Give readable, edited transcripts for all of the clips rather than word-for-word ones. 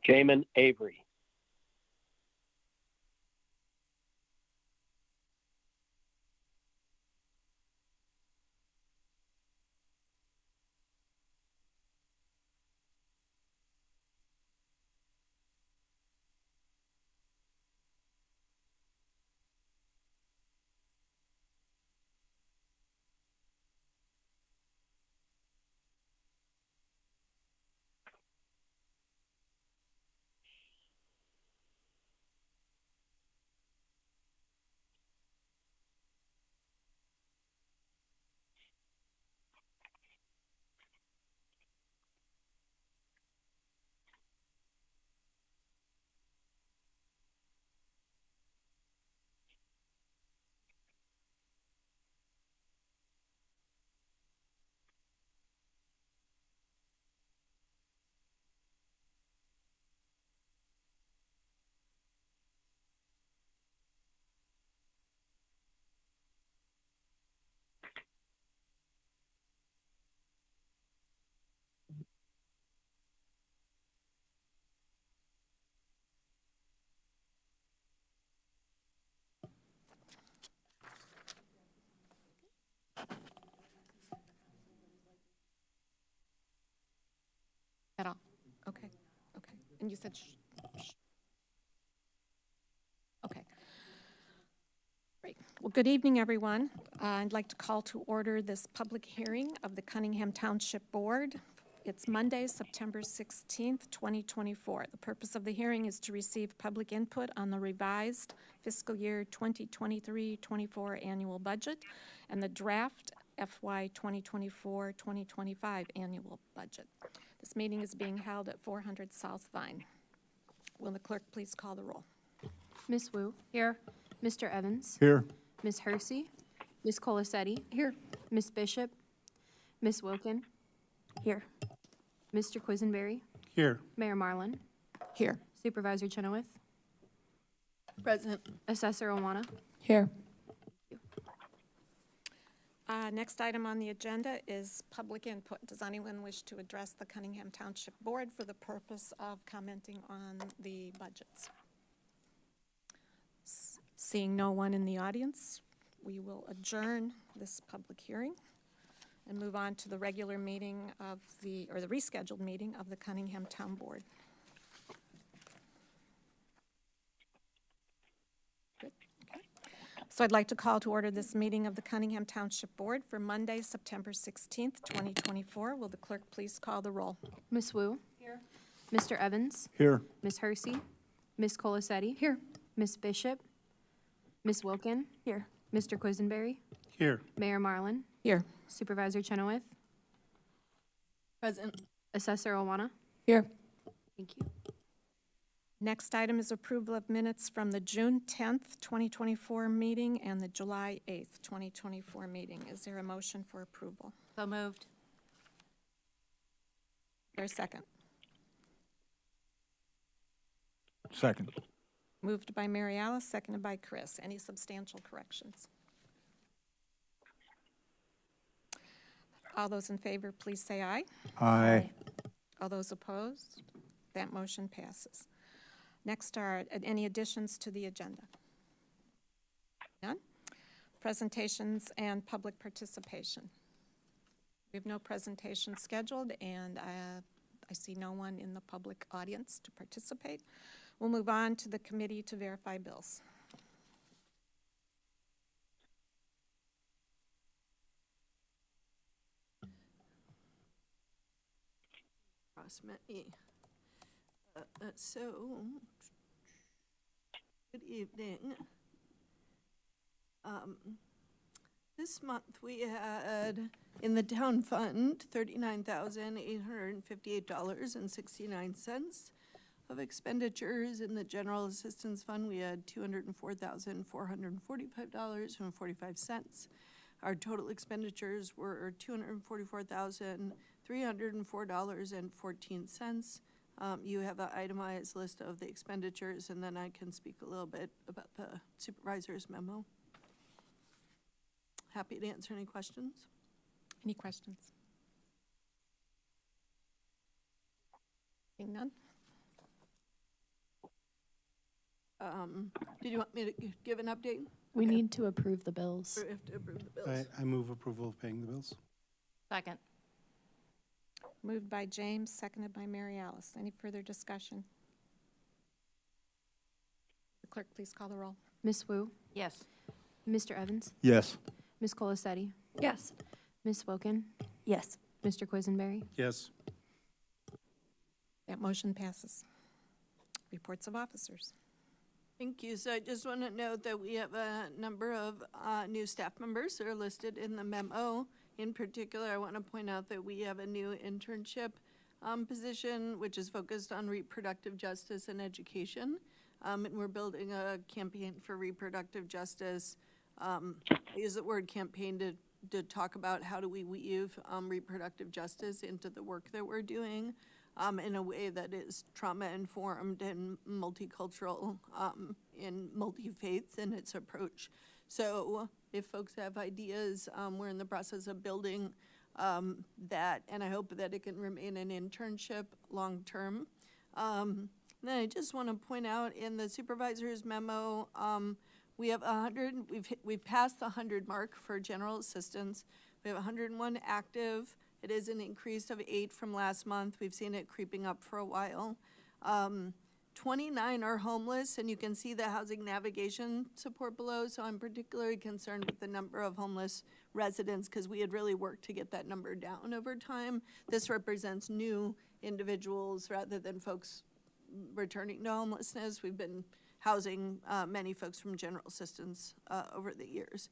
Jamin Avery. At all? Okay, okay. And you said, okay. Great. Well, good evening, everyone. I'd like to call to order this public hearing of the Cunningham Township Board. It's Monday, September 16th, 2024. The purpose of the hearing is to receive public input on the revised fiscal year 2023-24 annual budget and the draft FY 2024-2025 annual budget. This meeting is being held at 400 South Vine. Will the clerk please call the roll? Ms. Wu. Here. Mr. Evans. Here. Ms. Hersey. Ms. Colasetti. Here. Ms. Bishop. Ms. Wilkin. Here. Mr. Quisenberry. Here. Mayor Marlin. Here. Supervisor Chenoweth. Present. Assessor Owana. Here. Next item on the agenda is public input. Does anyone wish to address the Cunningham Township Board for the purpose of commenting on the budgets? Seeing no one in the audience, we will adjourn this public hearing and move on to the regular meeting of the rescheduled meeting of the Cunningham Town Board. Good, okay. So I'd like to call to order this meeting of the Cunningham Township Board for Monday, September 16th, 2024. Will the clerk please call the roll? Ms. Wu. Here. Mr. Evans. Here. Ms. Hersey. Ms. Colasetti. Here. Ms. Bishop. Ms. Wilkin. Here. Mr. Quisenberry. Here. Mayor Marlin. Here. Supervisor Chenoweth. Present. Assessor Owana. Here. Thank you. Next item is approval of minutes from the June 10th, 2024 meeting and the July 8th, 2024 meeting. Is there a motion for approval? So moved. Is there a second? Second. Moved by Mary Alice, seconded by Chris. Any substantial corrections? All those in favor, please say aye. Aye. All those opposed? That motion passes. Next are any additions to the agenda? None? Presentations and public participation. We have no presentation scheduled, and I see no one in the public audience to participate. We'll move on to the committee to verify bills. So, good evening. This month we had in the town fund $39,858.69 of expenditures. In the general assistance fund we had $204,445.45. Our total expenditures were $244,304.14. You have an itemized list of the expenditures, and then I can speak a little bit about the supervisor's memo. Happy to answer any questions. Any questions? Seeing none? Did you want me to give an update? We need to approve the bills. Or we have to approve the bills? I move approval of paying the bills. Second. Moved by James, seconded by Mary Alice. Any further discussion? The clerk, please call the roll. Ms. Wu, Yes. Mr. Evans, Yes. Ms. Colacetti, Yes. Ms. Wilkin, Yes. Mr. Quisenberry. Yes. That motion passes. Reports of officers. Thank you. So I just want to note that we have a number of new staff members that are listed in the memo. In particular, I want to point out that we have a new internship position, which is focused on reproductive justice and education. And we're building a campaign for reproductive justice. I use the word campaign to talk about how do we weave reproductive justice into the work that we're doing in a way that is trauma-informed and multicultural and multi-faith in its approach. So if folks have ideas, we're in the process of building that, and I hope that it can remain an internship long-term. Then I just want to point out in the supervisor's memo, we have 100, we've passed the 100 mark for general assistance. We have 101 active. It is an increase of 8 from last month. We've seen it creeping up for a while. 29 are homeless, and you can see the housing navigation support below, so I'm particularly concerned with the number of homeless residents because we had really worked to get that number down over time. This represents new individuals rather than folks returning to homelessness. We've been housing many folks from general assistance over the years.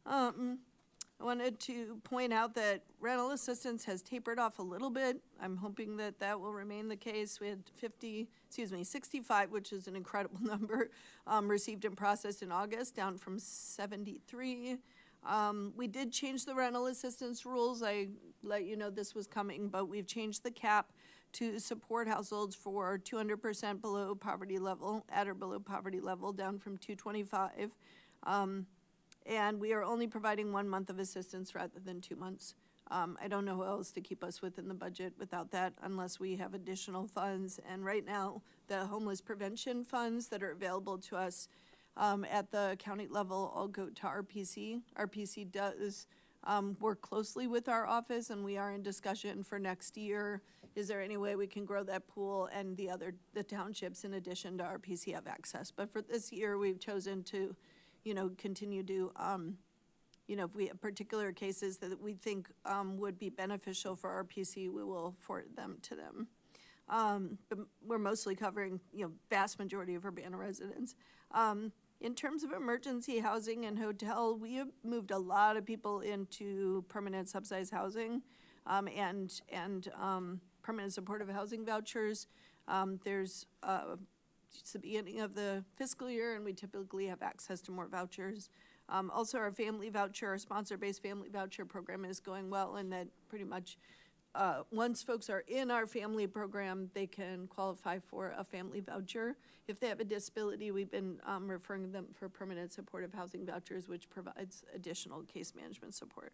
I wanted to point out that rental assistance has tapered off a little bit. I'm hoping that that will remain the case. We had 65, which is an incredible number, received and processed in August, down from 73. We did change the rental assistance rules. I let you know this was coming, but we've changed the cap to support households for 200% below poverty level, at or below poverty level, down from 225. And we are only providing 1 month of assistance rather than 2 months. I don't know who else to keep us within the budget without that unless we have additional funds. And right now, the homeless prevention funds that are available to us at the county level all go to RPC. RPC does work closely with our office, and we are in discussion for next year. Is there any way we can grow that pool and the townships in addition to RPC have access? But for this year, we've chosen to continue to, if we have particular cases that we think would be beneficial for RPC, we will forward them to them. But we're mostly covering, vast majority of Urbana residents. In terms of emergency housing and hotel, we have moved a lot of people into permanent subsidized housing and permanent supportive housing vouchers. It's the beginning of the fiscal year, and we typically have access to more vouchers. Also, our family voucher, our sponsor-based family voucher program is going well, and that pretty much once folks are in our family program, they can qualify for a family voucher. If they have a disability, we've been referring them for permanent supportive housing vouchers, which provides additional case management support.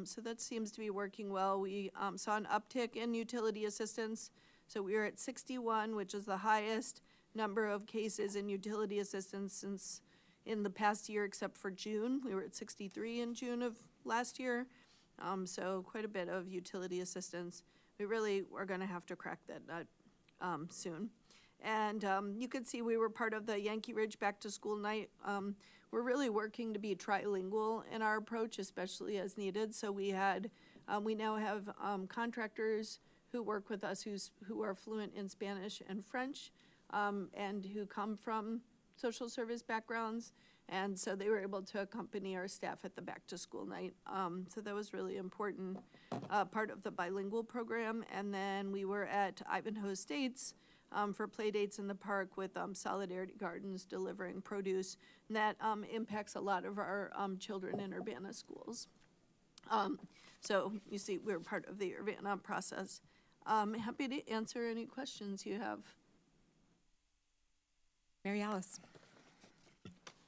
So that seems to be working well. We saw an uptick in utility assistance. So we were at 61, which is the highest number of cases in utility assistance since in the past year, except for June. We were at 63 in June of last year. So quite a bit of utility assistance. We really are going to have to crack that nut soon. And you can see we were part of the Yankee Ridge Back to School Night. We're really working to be trilingual in our approach, especially as needed. So we now have contractors who work with us who are fluent in Spanish and French and who come from social service backgrounds. And so they were able to accompany our staff at the back to school night. So that was really important part of the bilingual program. And then we were at Ivanhoe Estates for play dates in the park with Solidarity Gardens delivering produce. And that impacts a lot of our children in Urbana schools. So you see, we're part of the Urbana process. I'm happy to answer any questions you have. Mary Alice.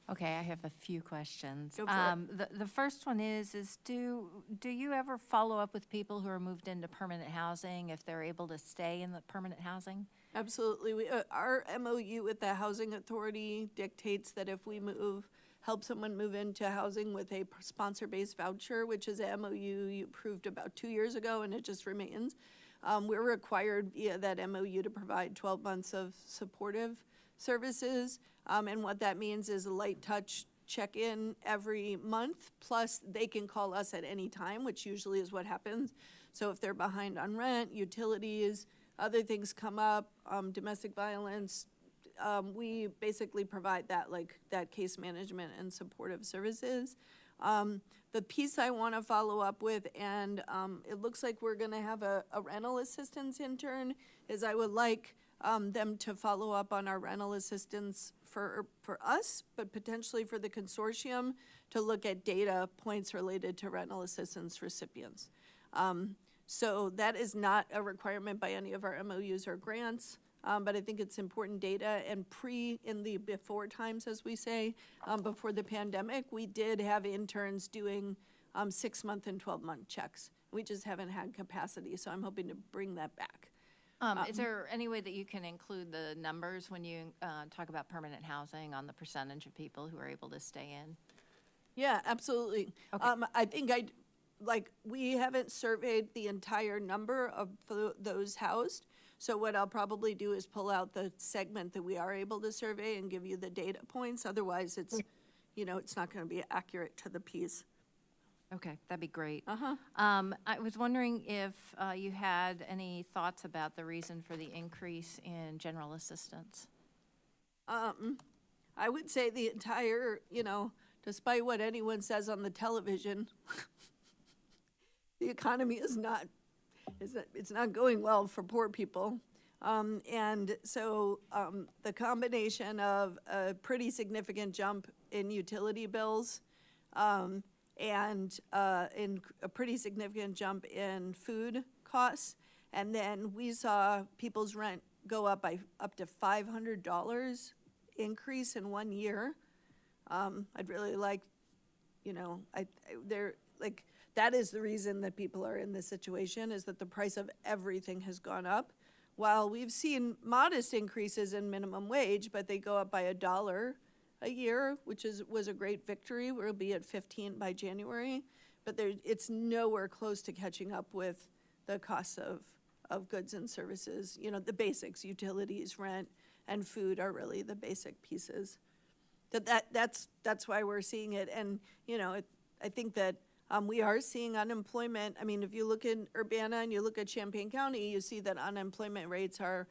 Okay, I have a few questions. Go for it. The first one is do you ever follow up with people who are moved into permanent housing if they're able to stay in the permanent housing? Absolutely. Our MOU with the Housing Authority dictates that if we help someone move into housing with a sponsor-based voucher, which is a MOU you approved about 2 years ago, and it just remains, we're required via that MOU to provide 12 months of supportive services. And what that means is a light touch check-in every month, plus they can call us at any time, which usually is what happens. So if they're behind on rent, utilities, other things come up, domestic violence, we basically provide that case management and supportive services. The piece I want to follow up with, and it looks like we're going to have a rental assistance intern, is I would like them to follow up on our rental assistance for us, but potentially for the consortium to look at data points related to rental assistance recipients. So that is not a requirement by any of our MOUs or grants, but I think it's important data. And in the before times, as we say, before the pandemic, we did have interns doing 6-month and 12-month checks. We just haven't had capacity, so I'm hoping to bring that back. Is there any way that you can include the numbers when you talk about permanent housing on the percentage of people who are able to stay in? Yeah, absolutely. Okay. I think we haven't surveyed the entire number of those housed. So what I'll probably do is pull out the segment that we are able to survey and give you the data points. Otherwise, it's not going to be accurate to the piece. Okay, that'd be great. Uh-huh. I was wondering if you had any thoughts about the reason for the increase in general assistance? I would say the entire, despite what anyone says on the television, the economy is not going well for poor people. And so the combination of a pretty significant jump in utility bills and in a pretty significant jump in food costs, and then we saw people's rent go up by up to $500 increase in 1 year. I'd really like, that is the reason that people are in this situation, is that the price of everything has gone up. While we've seen modest increases in minimum wage, but they go up by $1 a year, which was a great victory. We'll be at 15 by January, but it's nowhere close to catching up with the costs of goods and services. The basics, utilities, rent, and food are really the basic pieces. That's why we're seeing it. And, I think that we are seeing unemployment. I mean, if you look in Urbana and you look at Champaign County, you see that unemployment rates are,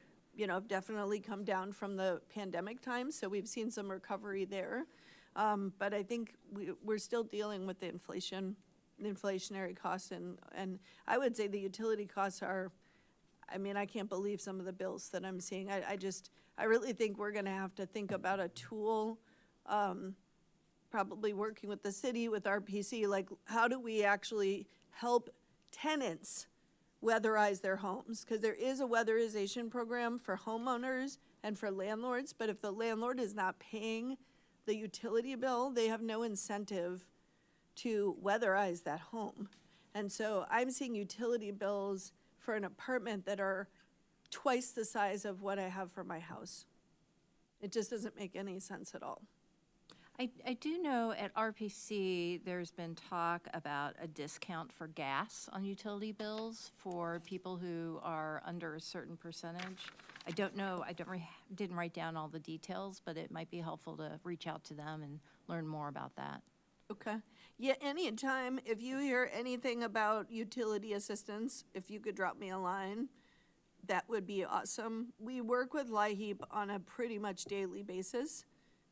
have definitely come down from the pandemic times. So we've seen some recovery there. But I think we're still dealing with the inflationary costs. And I would say the utility costs are, I can't believe some of the bills that I'm seeing. I really think we're going to have to think about a tool, probably working with the city, with RPC, like how do we actually help tenants weatherize their homes? Because there is a weatherization program for homeowners and for landlords, but if the landlord is not paying the utility bill, they have no incentive to weatherize that home. And so I'm seeing utility bills for an apartment that are twice the size of what I have for my house. It just doesn't make any sense at all. I do know at RPC, there's been talk about a discount for gas on utility bills for people who are under a certain percentage. I don't know, didn't write down all the details, but it might be helpful to reach out to them and learn more about that. Okay. Yeah, anytime, if you hear anything about utility assistance, if you could drop me a line, that would be awesome. We work with LIHEAP on a pretty much daily basis.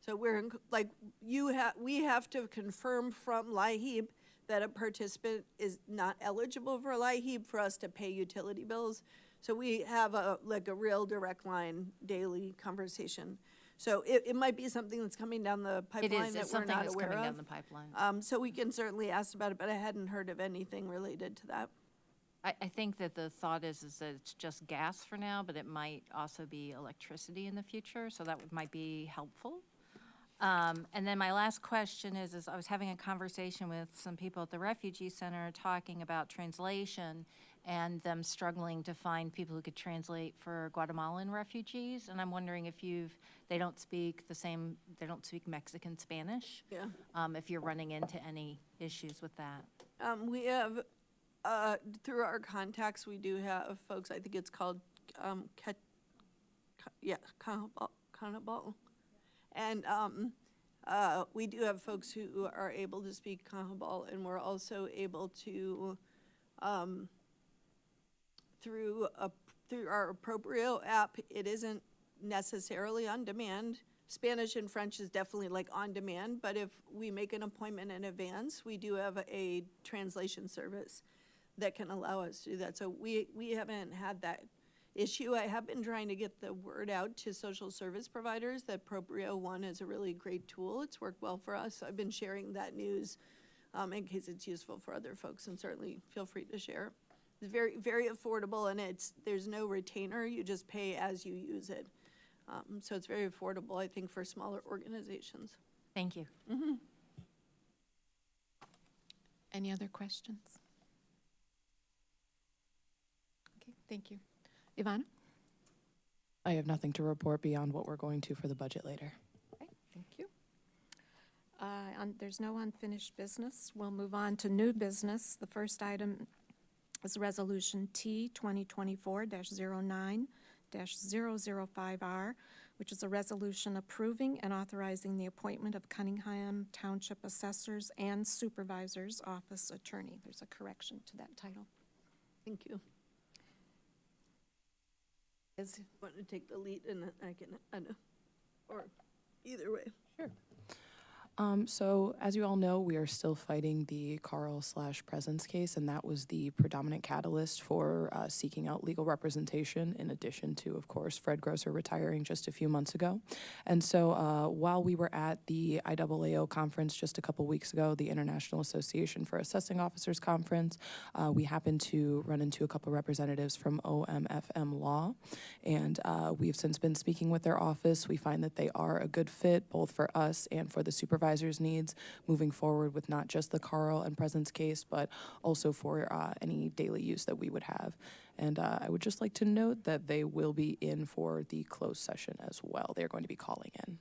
So we have to confirm from LIHEAP that a participant is not eligible for LIHEAP for us to pay utility bills. So we have a real direct line daily conversation. So it might be something that's coming down the pipeline that we're not aware of. Coming down the pipeline. So we can certainly ask about it, but I hadn't heard of anything related to that. I think that the thought is that it's just gas for now, but it might also be electricity in the future, so that might be helpful. And then my last question is I was having a conversation with some people at the refugee center talking about translation and them struggling to find people who could translate for Guatemalan refugees. And I'm wondering if they don't speak Mexican Spanish? Yeah. If you're running into any issues with that. We have, through our contacts, we do have folks, I think it's called, Canabal. And, we do have folks who are able to speak Canabal, and we're also able to, through our Appropriate app, it isn't necessarily on demand. Spanish and French is definitely like on demand, but if we make an appointment in advance, we do have a translation service that can allow us to do that. So we haven't had that issue. I have been trying to get the word out to social service providers that Proprio One is a really great tool. It's worked well for us. I've been sharing that news in case it's useful for other folks, and certainly feel free to share. It's very, very affordable, and there's no retainer. You just pay as you use it. So it's very affordable, I think, for smaller organizations. Thank you. Any other questions? Okay, thank you. Ivana? I have nothing to report beyond what we're going to for the budget later. Okay, thank you. There's no unfinished business. We'll move on to new business. The first item is Resolution T 2024-09-005R, which is a resolution approving and authorizing the appointment of Cunningham Township Assessors and Supervisors Office Attorney. There's a correction to that title. Thank you. Want to take the lead, and then I can, or either way. So as you all know, we are still fighting the Carl/Presence case, and that was the predominant catalyst for seeking out legal representation, in addition to, of course, Fred Grosser retiring just a few months ago. And so while we were at the IAAO conference just a couple weeks ago, the International Association for Assessing Officers conference, we happened to run into a couple representatives from OMFM Law, and we've since been speaking with their office. We find that they are a good fit both for us and for the supervisors' needs moving forward with not just the Carl and Presence case, but also for any daily use that we would have. And I would just like to note that they will be in for the closed session as well. They're going to be calling in.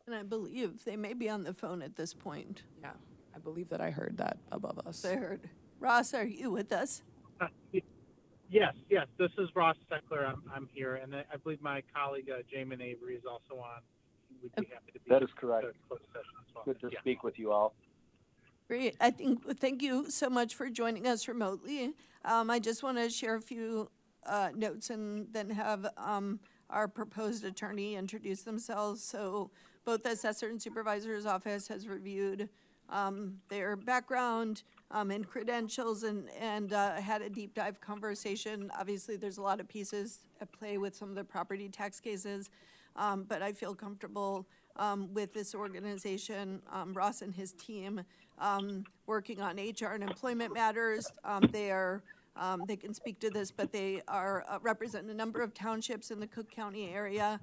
And I believe they may be on the phone at this point. Yeah, I believe that I heard that above us. I heard. Ross, are you with us? Yes, this is Ross Steckler. I'm here, and I believe my colleague, Jamin Avery, is also on. We'd be happy to be. That is correct. The closed session as well. Good to speak with you all. Great. Thank you so much for joining us remotely. I just want to share a few notes and then have our proposed attorney introduce themselves. So both the Assessor and Supervisor's Office has reviewed their background and credentials and had a deep dive conversation. Obviously, there's a lot of pieces at play with some of the property tax cases. But I feel comfortable with this organization, Ross and his team, working on HR and employment matters. They can speak to this, but they are represent a number of townships in the Cook County area.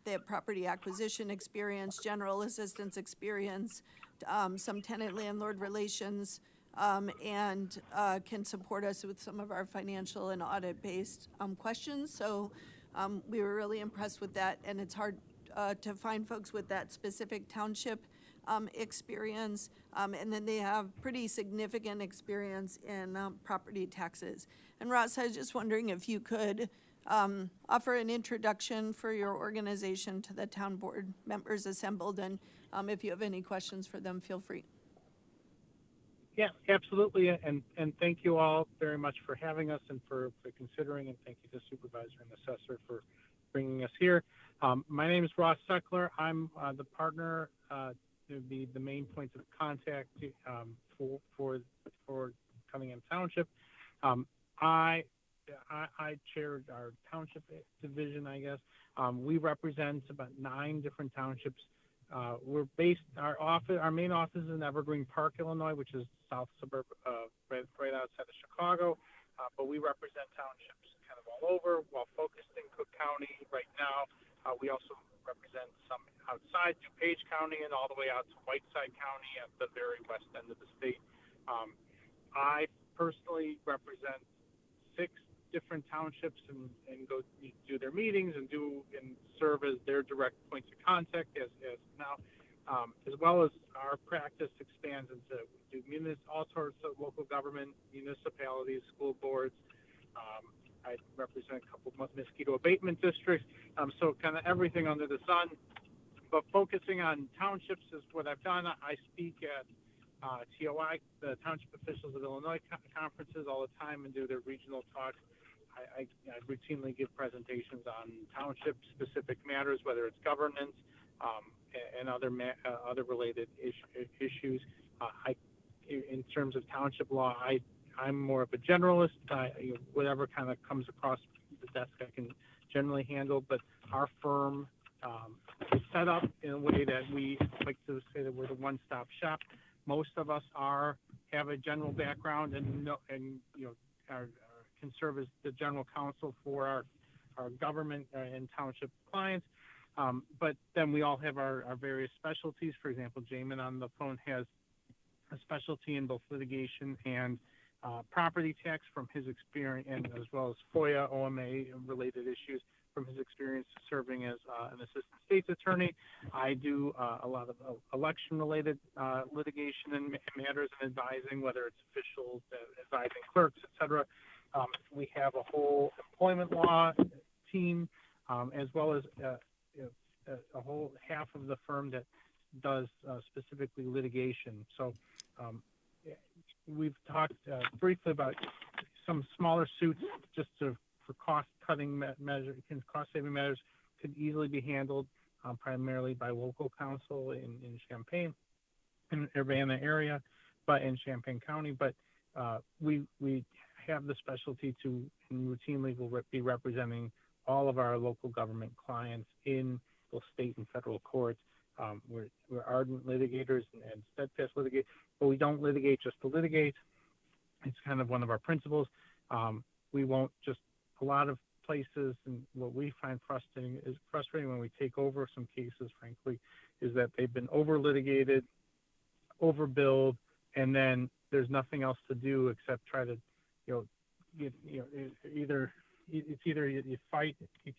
They have property acquisition experience, general assistance experience, some tenant-landlord relations, and can support us with some of our financial and audit-based questions. So we were really impressed with that, and it's hard to find folks with that specific township experience. And then they have pretty significant experience in property taxes. And Ross, I was just wondering if you could offer an introduction for your organization to the town board members assembled, and if you have any questions for them, feel free. Yeah, absolutely, and thank you all very much for having us and for considering, and thank you to Supervisor and Assessor for bringing us here. My name is Ross Steckler. I'm the partner to be the main point of contact for Cunningham Township. I chair our township division, I guess. We represent about 9 different townships. We're based, our main office is in Evergreen Park, Illinois, which is south suburb, right outside of Chicago. But we represent townships kind of all over, while focused in Cook County right now. We also represent some outside DuPage County and all the way out to Whiteside County at the very west end of the state. I personally represent 6 different townships and go do their meetings and serve as their direct points of contact as now, as well as our practice expands into all sorts of local government, municipalities, school boards. I represent a couple of mosquito abatement districts, so kind of everything under the sun. But focusing on townships is what I've done. I speak at TOI, the Township Officials of Illinois conferences all the time and do their regional talks. I routinely give presentations on township-specific matters, whether it's governance and other related issues. In terms of township law, I'm more of a generalist. Whatever kind of comes across the desk, I can generally handle. But our firm is set up in a way that we like to say that we're the one-stop shop. Most of us have a general background and can serve as the general counsel for our government and township clients. But then we all have our various specialties. For example, Jamin on the phone has a specialty in both litigation and property tax from his experience, and as well as FOIA, OMA related issues from his experience serving as an assistant state's attorney. I do a lot of election related litigation and matters and advising, whether it's officials, advising clerks, etc. We have a whole employment law team, as well as a whole half of the firm that does specifically litigation. So we've talked briefly about some smaller suits just for cost-cutting measures, cost-saving measures could easily be handled primarily by local counsel in Champaign, in Urbana area, but in Champaign County. But we have the specialty to and routinely will be representing all of our local government clients in both state and federal courts. We're ardent litigators and steadfast litigators, but we don't litigate just to litigate. It's kind of one of our principles. We won't just, a lot of places, and what we find frustrating when we take over some cases, frankly, is that they've been over litigated, overbilled, and then there's nothing else to do except try to, either you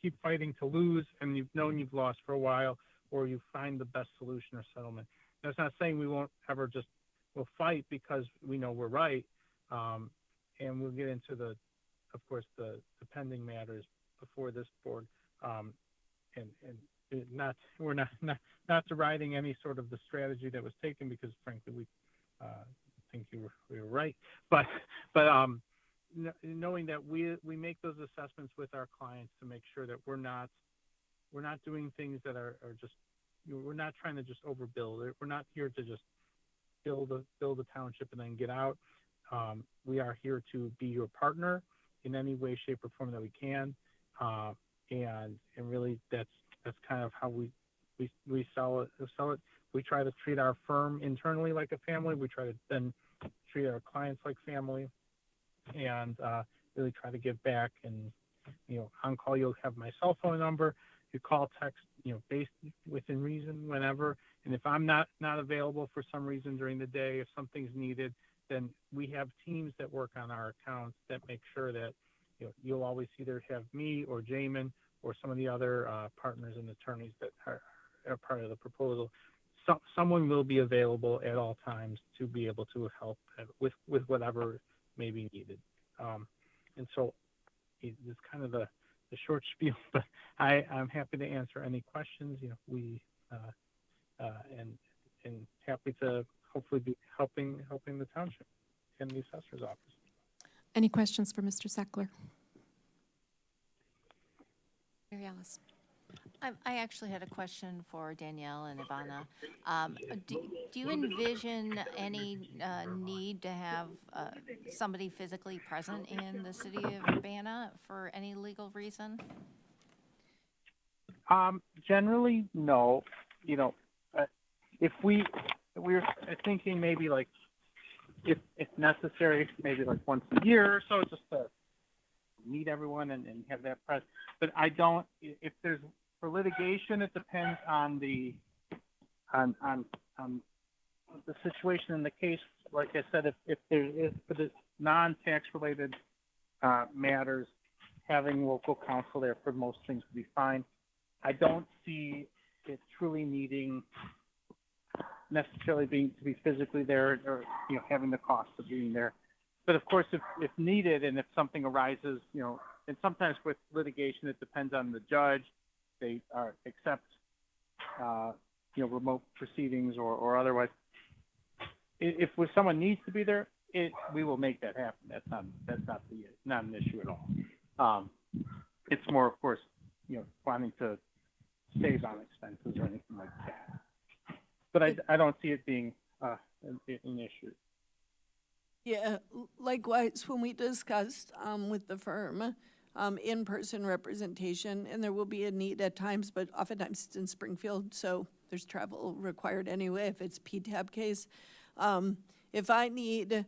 keep fighting to lose and you've known you've lost for a while, or you find the best solution or settlement. That's not saying we won't ever we'll fight because we know we're right. And we'll get into of course, the pending matters before this board. We're not deriding any sort of the strategy that was taken, because frankly, we think we were right. But knowing that we make those assessments with our clients to make sure that we're not doing things that are just, we're not trying to just overbuild it. We're not here to just build a township and then get out. We are here to be your partner in any way, shape, or form that we can, and really that's kind of how we sell it. We try to treat our firm internally like a family. We try to then treat our clients like family, and really try to give back. And on call, you'll have my cell phone number. You call, text, based within reason, whenever. And if I'm not available for some reason during the day, if something's needed, then we have teams that work on our accounts that make sure that you'll always either have me or Jamin or some of the other partners and attorneys that are part of the proposal. Someone will be available at all times to be able to help with whatever may be needed. And so it's kind of the short spiel, but I'm happy to answer any questions. And happy to hopefully be helping the township and the assessor's office. Any questions for Mr. Sackler? Mary Alice. I actually had a question for Danielle and Ivana. Do you envision any need to have somebody physically present in the city of Urbana for any legal reason? Generally, no. If we're thinking maybe like if necessary, maybe like once a year or so, just to meet everyone and have that press. But I don't. If there's, For litigation, it depends on the situation in the case. Like I said, if there is for the non-tax related matters, having local counsel there for most things would be fine. I don't see it truly needing necessarily to be physically there or having the cost of being there. But of course, if needed and if something arises, and sometimes with litigation it depends on the judge. They accept remote proceedings or otherwise. If someone needs to be there, we will make that happen. That's not an issue at all. It's more, of course, wanting to save on expenses or anything like that. But I don't see it being an issue. Yeah, likewise, when we discussed with the firm, in-person representation, and there will be a need at times, but oftentimes it's in Springfield, so there's travel required anyway if it's PTAB case. If I need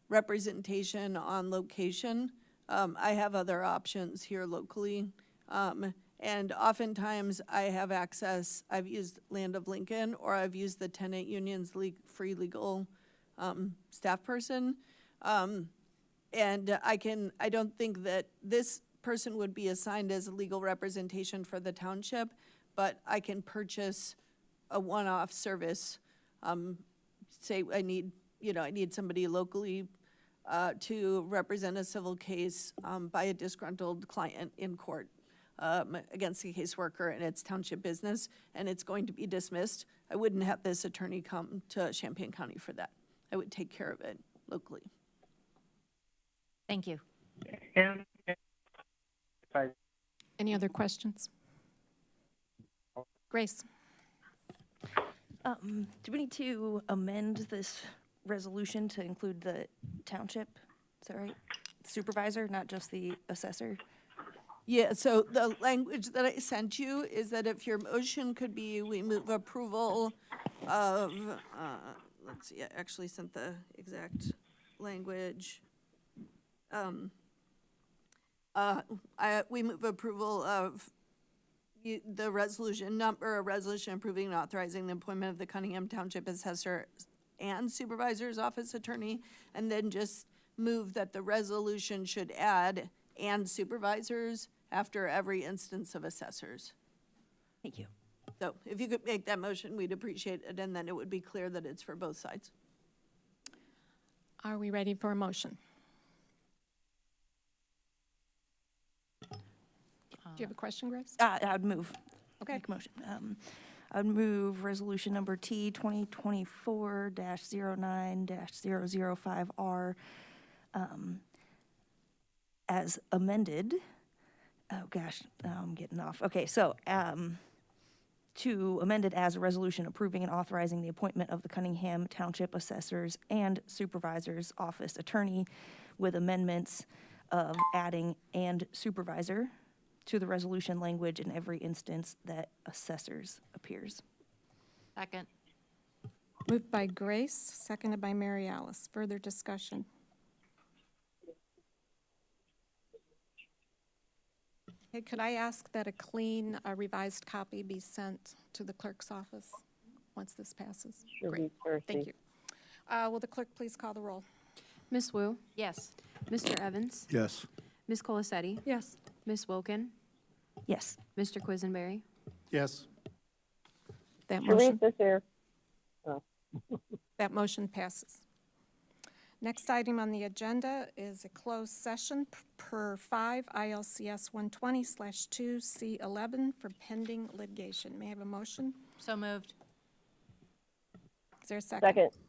representation on location, I have other options here locally. And oftentimes I have access, I've used Land of Lincoln, or I've used the tenant union's free legal staff person. And I don't think that this person would be assigned as a legal representation for the township, but I can purchase a one-off service. Say I need somebody locally to represent a civil case by a disgruntled client in court against a caseworker, and it's township business, and it's going to be dismissed. I wouldn't have this attorney come to Champaign County for that. I would take care of it locally. Thank you. And Any other questions? Grace? Do we need to amend this resolution to include the township? Is that right? Supervisor, not just the assessor? Yeah, so the language that I sent you is that if your motion could be, we move approval of, let's see, I actually sent the exact language. We move approval of the resolution approving and authorizing the appointment of the Cunningham Township Assessor and Supervisor's Office Attorney, and then just move that the resolution should add and supervisors after every instance of assessors. Thank you. So if you could make that motion, we'd appreciate it, and then it would be clear that it's for both sides. Are we ready for a motion? Do you have a question, Grace? I'd move. Okay. Make a motion. I'd move resolution number T 2024-09-005R as amended. Oh gosh, I'm getting off. Okay, so to amend it as a resolution approving and authorizing the appointment of the Cunningham Township Assessors and Supervisors Office Attorney with amendments of adding and supervisor to the resolution language in every instance that assessors appears. Second. Moved by Grace, seconded by Mary Alice. Further discussion? Okay, could I ask that a clean, revised copy be sent to the clerk's office once this passes? Great, thank you. Will the clerk please call the roll? Ms. Wu, Yes. Mr. Evans, Yes. Ms. Colasetti, Yes. Ms. Wilkin, Yes. Mr. Quisenberry. Yes. That motion, Sharice is here. that motion passes. Next item on the agenda is a closed session per 5 ILCS 120/2C11 for pending litigation. May I have a motion? So moved. Is there a second? Second, Is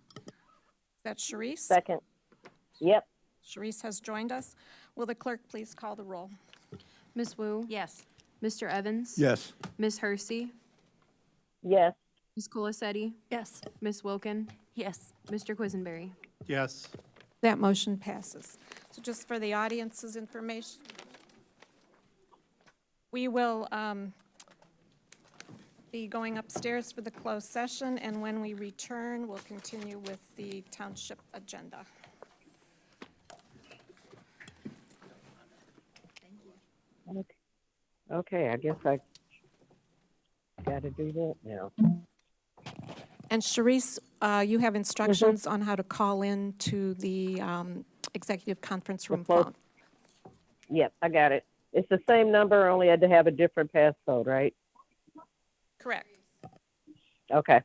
that Sharice? second. Yep, Sharice has joined us. Will the clerk please call the roll? Ms. Wu, Yes. Mr. Evans, Yes. Ms. Hersey, yes. Ms. Colasetti, Yes. Ms. Wilkin, Yes. Mr. Quisenberry. Yes. That motion passes. So just for the audience's information, we will be going upstairs for the closed session, and when we return, we'll continue with the township agenda. Okay, I guess I gotta do that now. And Sharice, you have instructions on how to call in to the executive conference room close- phone. Yep, I got it. It's the same number, only had to have a different passcode, right? Correct. Okay.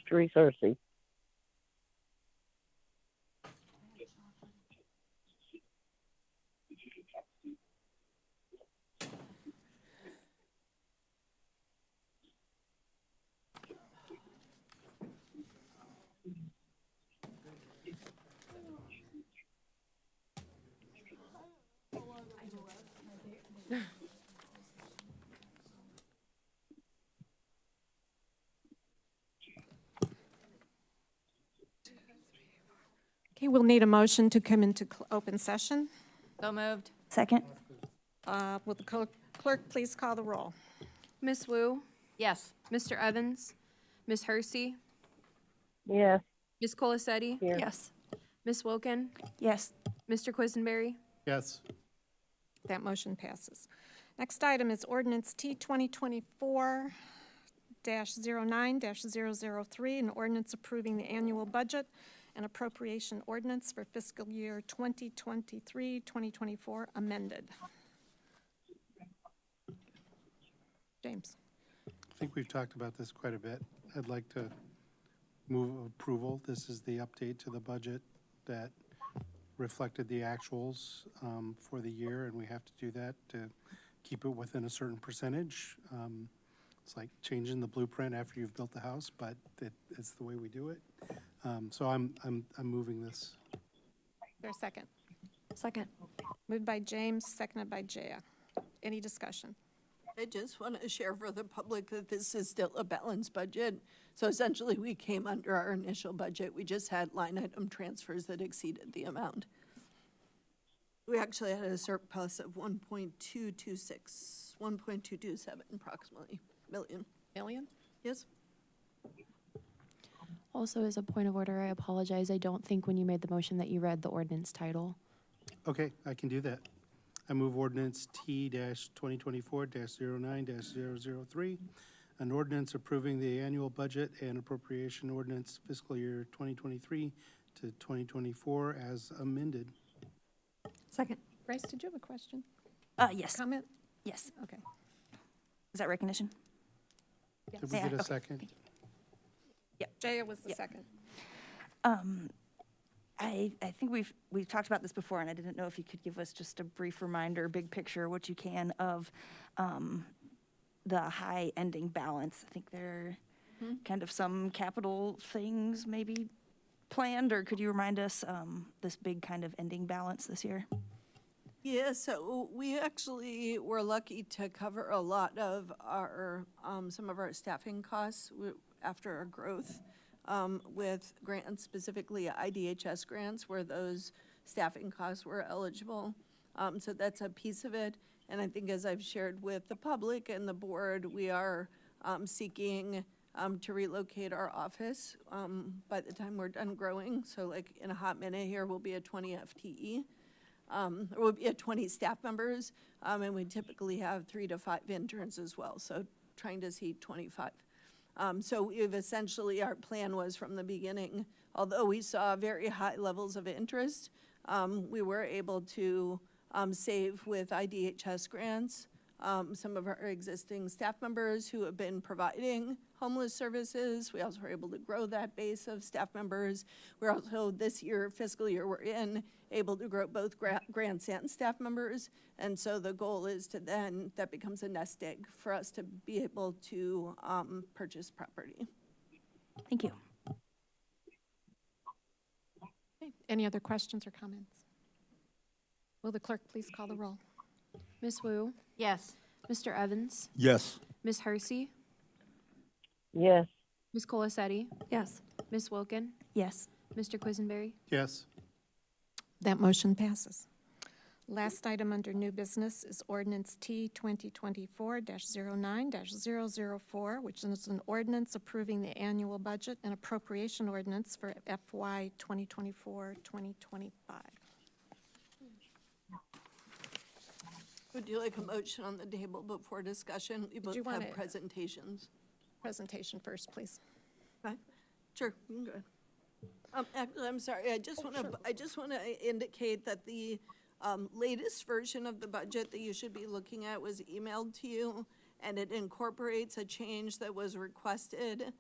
Teresa Hersey. Okay, we'll need a motion to come into open session. So moved. Second? Will the clerk please call the roll? Miss Wu, Yes. Mr. Evans, Miss Hersey, Yes. Miss Colacetti, Here. Yes. Miss Wilkin, Yes. Mr. Quisenberry. Yes. That motion passes. Next item is ordinance T 2024-09-003, an ordinance approving the annual budget and appropriation ordinance for fiscal year 2023-2024 amended. James. I think we've talked about this quite a bit. I'd like to move approval. This is the update to the budget that reflected the actuals for the year, and we have to do that to keep it within a certain percentage. It's like changing the blueprint after you've built the house, but it's the way we do it. So I'm moving this. Is there a second? Second. Moved by James, seconded by Jaya. Any discussion? I just want to share for the public that this is still a balanced budget. So essentially, we came under our initial budget. We just had line item transfers that exceeded the amount. We actually had a surplus of 1.227 approximately million. Million? Yes? Also, as a point of order, I apologize. I don't think when you made the motion that you read the ordinance title. Okay, I can do that. I move ordinance T-2024-09-003, an ordinance approving the annual budget and appropriation ordinance fiscal year 2023 to 2024 as amended. Second. Grace, did you have a question? Yes. Comment? Yes. Okay. Is that recognition? Did we Yeah, get a okay, second? Jaya was the Yep. second. I think we've talked about this before, and I didn't know if you could give us just a brief reminder, big picture, what you can, of the high ending balance. I think there are kind of some capital things maybe planned, or could you remind us this big kind of ending balance this year? Yeah, so we actually were lucky to cover a lot of our, some of our staffing costs after our growth with grants, specifically IDHS grants, where those staffing costs were eligible. So that's a piece of it. And I think as I've shared with the public and the board, we are seeking to relocate our office by the time we're done growing. So like in a hot minute here, we'll be at 20 FTE. We'll be at 20 staff members, and we typically have 3 to 5 interns as well, so trying to see 25. So we've essentially, our plan was from the beginning, although we saw very high levels of interest, we were able to save with IDHS grants. Some of our existing staff members who have been providing homeless services. We also were able to grow that base of staff members. We're also, this year, fiscal year we're in, able to grow both grants and staff members. And so the goal is to then, that becomes a nest egg for us to be able to purchase property. Thank you. Okay. Any other questions or comments? Will the clerk please call the roll? Miss Wu, Yes. Mr. Evans, Yes. Miss Hersey, Yes. Miss Colacetti, Yes. Miss Wilkin, Yes. Mr. Quisenberry. Yes. That motion passes. Last item under new business is ordinance T 2024-09-004, which is an ordinance approving the annual budget and appropriation ordinance for FY 2024-2025. Would you like a motion on the table before discussion? We both you want have it- presentations. Presentation first, please. Okay, sure, you can go ahead. Actually, I'm sorry, I just want to indicate that the latest version of the budget that you should be looking at was emailed to you, and it incorporates a change that was requested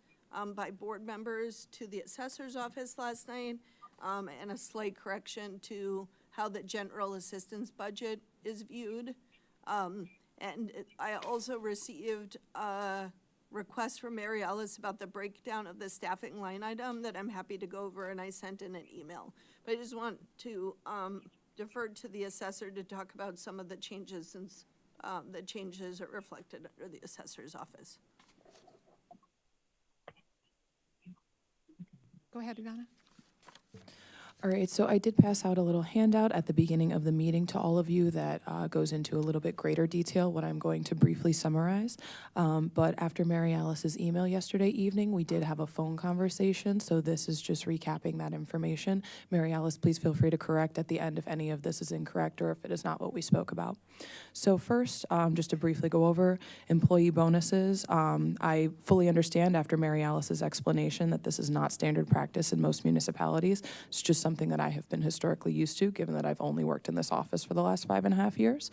by board members to the assessor's office last night, and a slight correction to how the general assistance budget is viewed. I also received a request from Mary Alice about the breakdown of the staffing line item that I'm happy to go over, and I sent in an email. But I just want to defer to the assessor to talk about some of the changes, since the changes are reflected under the assessor's office. Go ahead, Ivana. All right, so I did pass out a little handout at the beginning of the meeting to all of you that goes into a little bit greater detail, what I'm going to briefly summarize. But after Mary Alice's email yesterday evening, we did have a phone conversation, so this is just recapping that information. Mary Alice, please feel free to correct at the end if any of this is incorrect or if it is not what we spoke about. So first, just to briefly go over employee bonuses, I fully understand after Mary Alice's explanation that this is not standard practice in most municipalities. It's just something that I have been historically used to, given that I've only worked in this office for the last 5.5 years.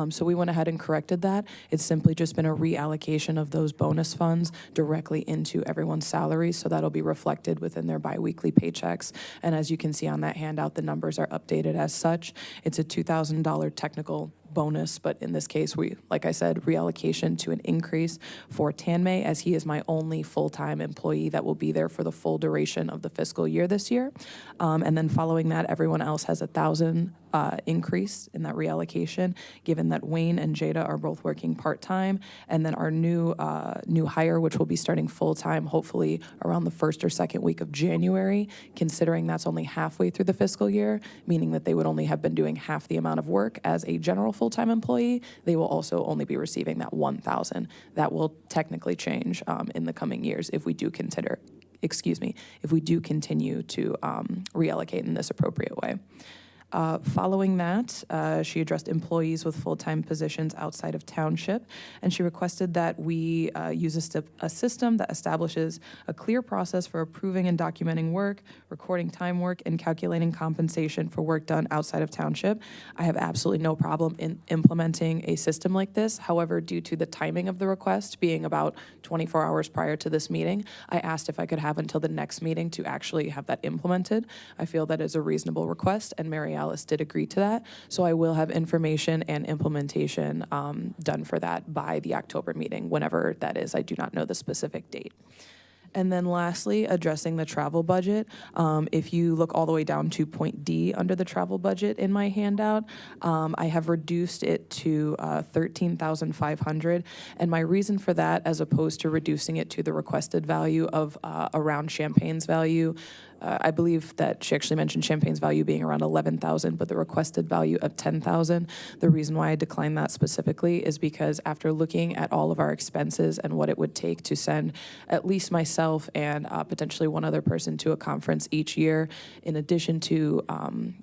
So we went ahead and corrected that. It's simply just been a reallocation of those bonus funds directly into everyone's salaries, so that'll be reflected within their biweekly paychecks. And as you can see on that handout, the numbers are updated as such. It's a $2,000 technical bonus, but in this case, we, like I said, reallocation to an increase for Tanmay, as he is my only full-time employee that will be there for the full duration of the fiscal year this year. And then following that, everyone else has a $1,000 increase in that reallocation, given that Wayne and Jada are both working part-time, and then our new hire, which will be starting full-time, hopefully around the first or second week of January, considering that's only halfway through the fiscal year, meaning that they would only have been doing half the amount of work as a general full-time employee. They will also only be receiving that $1,000. That will technically change in the coming years if we do if we do continue to reallocate in this appropriate way. Following that, she addressed employees with full-time positions outside of township, and she requested that we use a system that establishes a clear process for approving and documenting work, recording time work, and calculating compensation for work done outside of township. I have absolutely no problem in implementing a system like this. However, due to the timing of the request being about 24 hours prior to this meeting, I asked if I could have until the next meeting to actually have that implemented. I feel that is a reasonable request, and Mary Alice did agree to that. So I will have information and implementation done for that by the October meeting, whenever that is. I do not know the specific date. And then lastly, addressing the travel budget. If you look all the way down to point D under the travel budget in my handout, I have reduced it to $13,500. And my reason for that, as opposed to reducing it to the requested value of around Champagne's value, I believe that she actually mentioned Champagne's value being around $11,000, but the requested value of $10,000. The reason why I declined that specifically is because after looking at all of our expenses and what it would take to send at least myself and potentially one other person to a conference each year, in addition to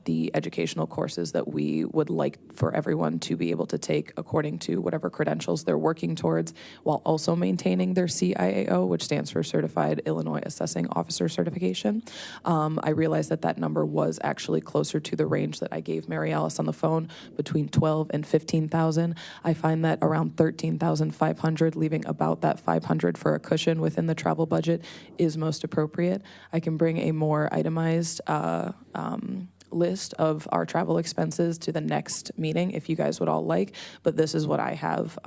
the educational courses that we would like for everyone to be able to take according to whatever credentials they're working towards, while also maintaining their CIAO, which stands for Certified Illinois Assessing Officer Certification. I realized that that number was actually closer to the range that I gave Mary Alice on the phone, between 12 and 15,000. I find that around 13,500, leaving about that 500 for a cushion within the travel budget, is most appropriate. I can bring a more itemized list of our travel expenses to the next meeting if you guys would all like, but this is what I have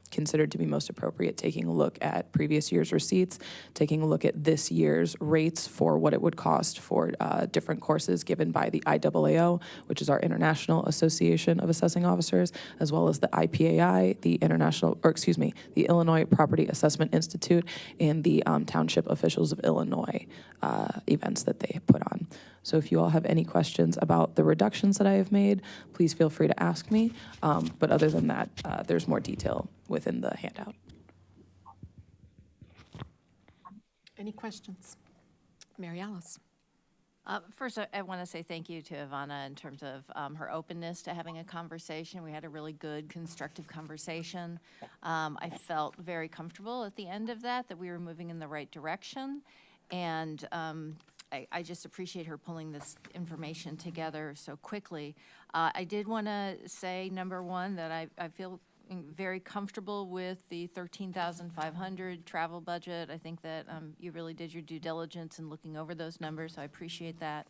considered to be most appropriate, taking a look at previous year's receipts, taking a look at this year's rates for what it would cost for different courses given by the IAAO, which is our International Association of Assessing Officers, as well as the IPAI, the the Illinois Property Assessment Institute, and the Township Officials of Illinois events that they put on. So if you all have any questions about the reductions that I have made, please feel free to ask me. But other than that, there's more detail within the handout. Any questions? Mary Alice. First, I want to say thank you to Ivana in terms of her openness to having a conversation. We had a really good, constructive conversation. I felt very comfortable at the end of that we were moving in the right direction. And I just appreciate her pulling this information together so quickly. I did want to say, number one, that I feel very comfortable with the 13,500 travel budget. I think that you really did your due diligence in looking over those numbers, so I appreciate that.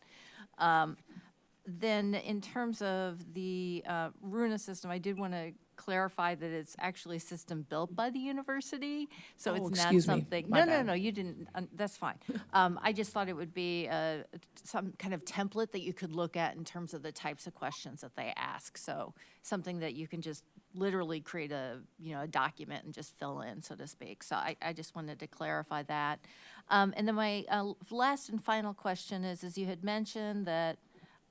Then in terms of the RUNA system, I did want to clarify that it's actually a system built by the university, so Oh, it's not excuse me. something. My No, bad. you didn't. That's fine. I just thought it would be some kind of template that you could look at in terms of the types of questions that they ask. So something that you can just literally create a document and just fill in, so to speak. So I just wanted to clarify that. And then my last and final question is, as you had mentioned that.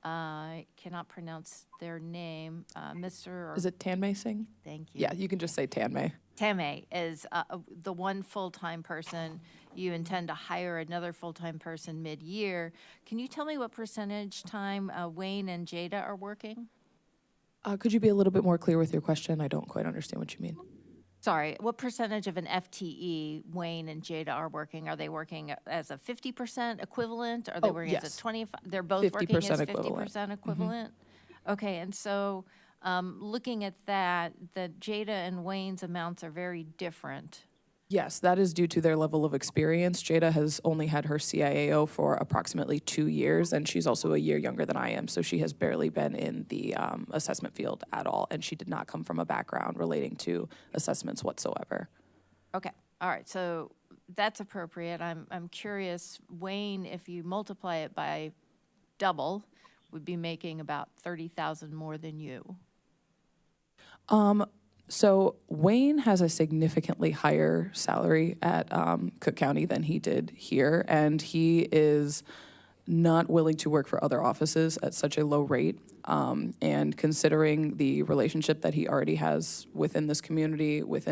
I cannot pronounce their name, Mr. Is it Tanmay Singh? Thank you. Yeah, you can just say Tanmay. Tamay is the one full-time person. You intend to hire another full-time person mid-year. Can you tell me what percentage time Wayne and Jada are working? Could you be a little bit more clear with your question? I don't quite understand what you mean. Sorry, what percentage of an FTE Wayne and Jada are working? Are they working as a 50% equivalent? Are they Oh, working yes. as a 25? They're both working as 50% equivalent. 50% equivalent? Okay, and so looking at that, the Jada and Wayne's amounts are very different. Yes, that is due to their level of experience. Jada has only had her CIAO for approximately 2 years, and she's also a year younger than I am, so she has barely been in the assessment field at all, and she did not come from a background relating to assessments whatsoever. Okay, all right, so that's appropriate. I'm curious, Wayne, if you multiply it by double, would be making about 30,000 more than you. So Wayne has a significantly higher salary at Cook County than he did here, and he is not willing to work for other offices at such a low rate. And considering the relationship that he already has within this community, with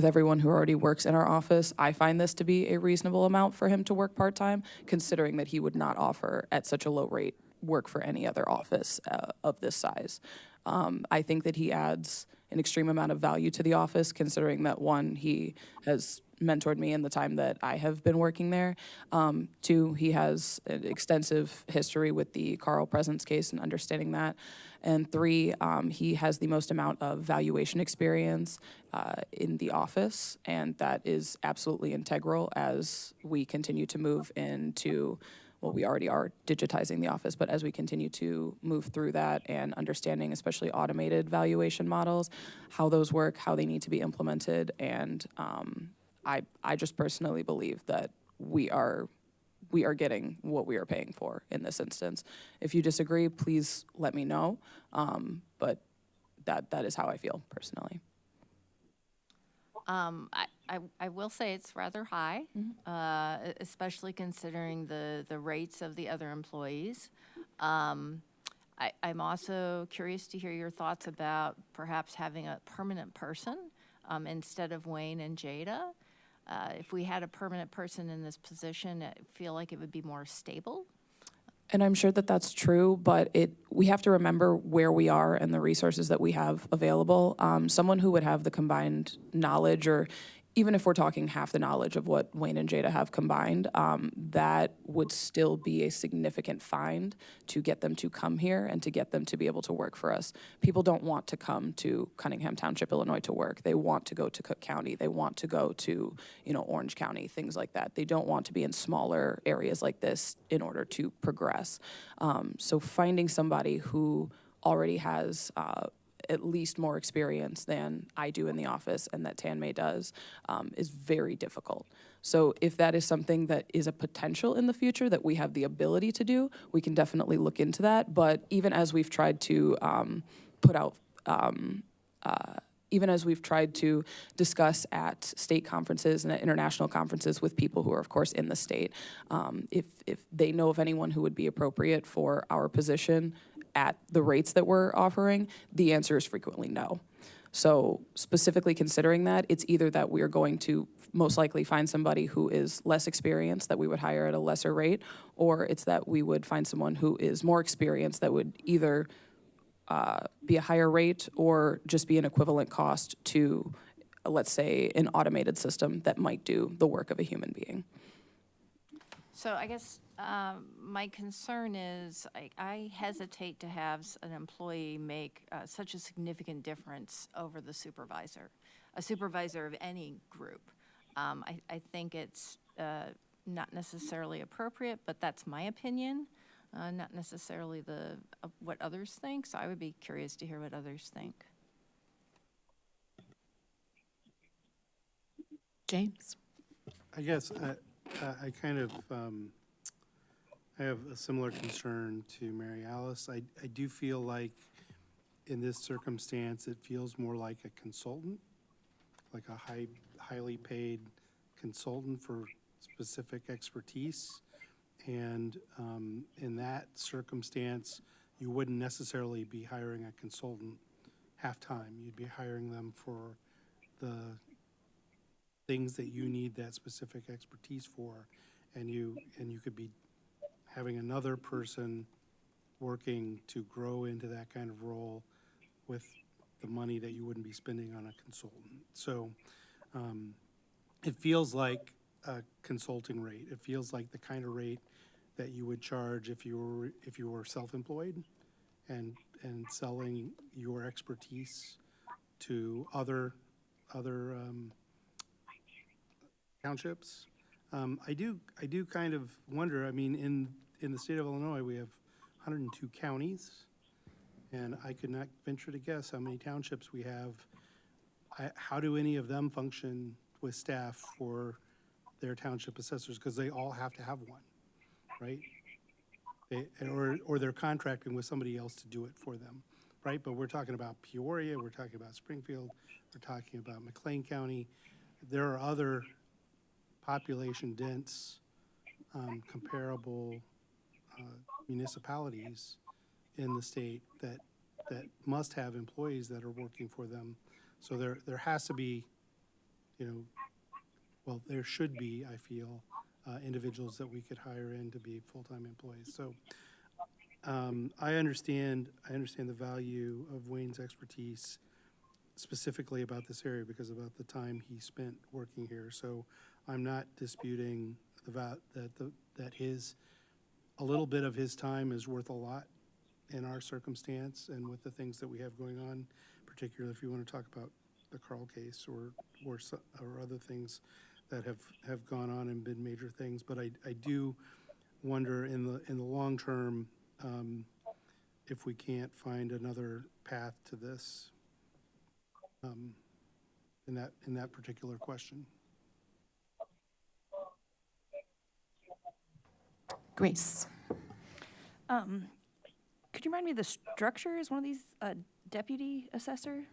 everyone who already works in our office, I find this to be a reasonable amount for him to work part-time, considering that he would not offer at such a low rate work for any other office of this size. I think that he adds an extreme amount of value to the office, considering that, one, he has mentored me in the time that I have been working there. Two, he has an extensive history with the Carl Presence case and understanding that. And three, he has the most amount of valuation experience in the office, and that is absolutely integral as we continue to move into, well, we already are digitizing the office, but as we continue to move through that and understanding especially automated valuation models, how those work, how they need to be implemented, and I just personally believe that we are getting what we are paying for in this instance. If you disagree, please let me know, but that is how I feel personally. I will say it's rather high, especially considering the rates of the other employees. I'm also curious to hear your thoughts about perhaps having a permanent person instead of Wayne and Jada. If we had a permanent person in this position, I feel like it would be more stable. And I'm sure that that's true, but we have to remember where we are and the resources that we have available. Someone who would have the combined knowledge, or even if we're talking half the knowledge of what Wayne and Jada have combined, that would still be a significant find to get them to come here and to get them to be able to work for us. People don't want to come to Cunningham Township, Illinois to work. They want to go to Cook County. They want to go to, Orange County, things like that. They don't want to be in smaller areas like this in order to progress. So finding somebody who already has at least more experience than I do in the office and that Tanmay does is very difficult. So if that is something that is a potential in the future that we have the ability to do, we can definitely look into that. But even as we've tried to even as we've tried to discuss at state conferences and at international conferences with people who are, of course, in the state, if they know of anyone who would be appropriate for our position at the rates that we're offering, the answer is frequently no. So specifically considering that, it's either that we're going to most likely find somebody who is less experienced that we would hire at a lesser rate, or it's that we would find someone who is more experienced that would either be a higher rate or just be an equivalent cost to, let's say, an automated system that might do the work of a human being. So I guess my concern is I hesitate to have an employee make such a significant difference over the supervisor, a supervisor of any group. I think it's not necessarily appropriate, but that's my opinion, not necessarily what others think. So I would be curious to hear what others think. James? I guess I kind of, I have a similar concern to Mary Alice. I do feel like in this circumstance, it feels more like a consultant, like a highly paid consultant for specific expertise. And in that circumstance, you wouldn't necessarily be hiring a consultant half-time. You'd be hiring them for the things that you need that specific expertise for, and you could be having another person working to grow into that kind of role with the money that you wouldn't be spending on a consultant. So it feels like a consulting rate. It feels like the kind of rate that you would charge if you were self-employed and selling your expertise to other townships. I do kind of wonder, I mean, in the state of Illinois, we have 102 counties, and I could not venture to guess how many townships we have. How do any of them function with staff for their township assessors? Because they all have to have one, right? Or they're contracting with somebody else to do it for them, right? But we're talking about Peoria, we're talking about Springfield, we're talking about McLean County. There are other population dense, comparable municipalities in the state that must have employees that are working for them. So there has to be, well, there should be, I feel, individuals that we could hire in to be full-time employees. So I understand the value of Wayne's expertise specifically about this area because about the time he spent working here. So I'm not disputing that a little bit of his time is worth a lot in our circumstance and with the things that we have going on, particularly if you want to talk about the Carl case or other things that have gone on and been major things. But I do wonder in the long term if we can't find another path to this in that particular question. Grace? Could you remind me of the structure? Is one of these a deputy assessor?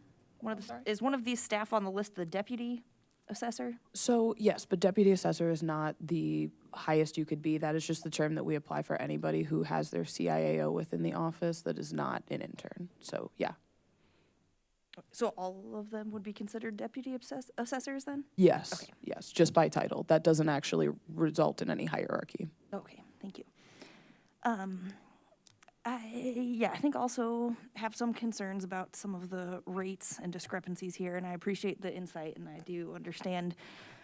Is one of these staff on the list the deputy assessor? So yes, but deputy assessor is not the highest you could be. That is just the term that we apply for anybody who has their CIAO within the office that is not an intern. So yeah. So all of them would be considered deputy assessors then? Yes. Okay. Yes, just by title. That doesn't actually result in any hierarchy. Okay, thank you. I think also have some concerns about some of the rates and discrepancies here, and I appreciate the insight, and I do understand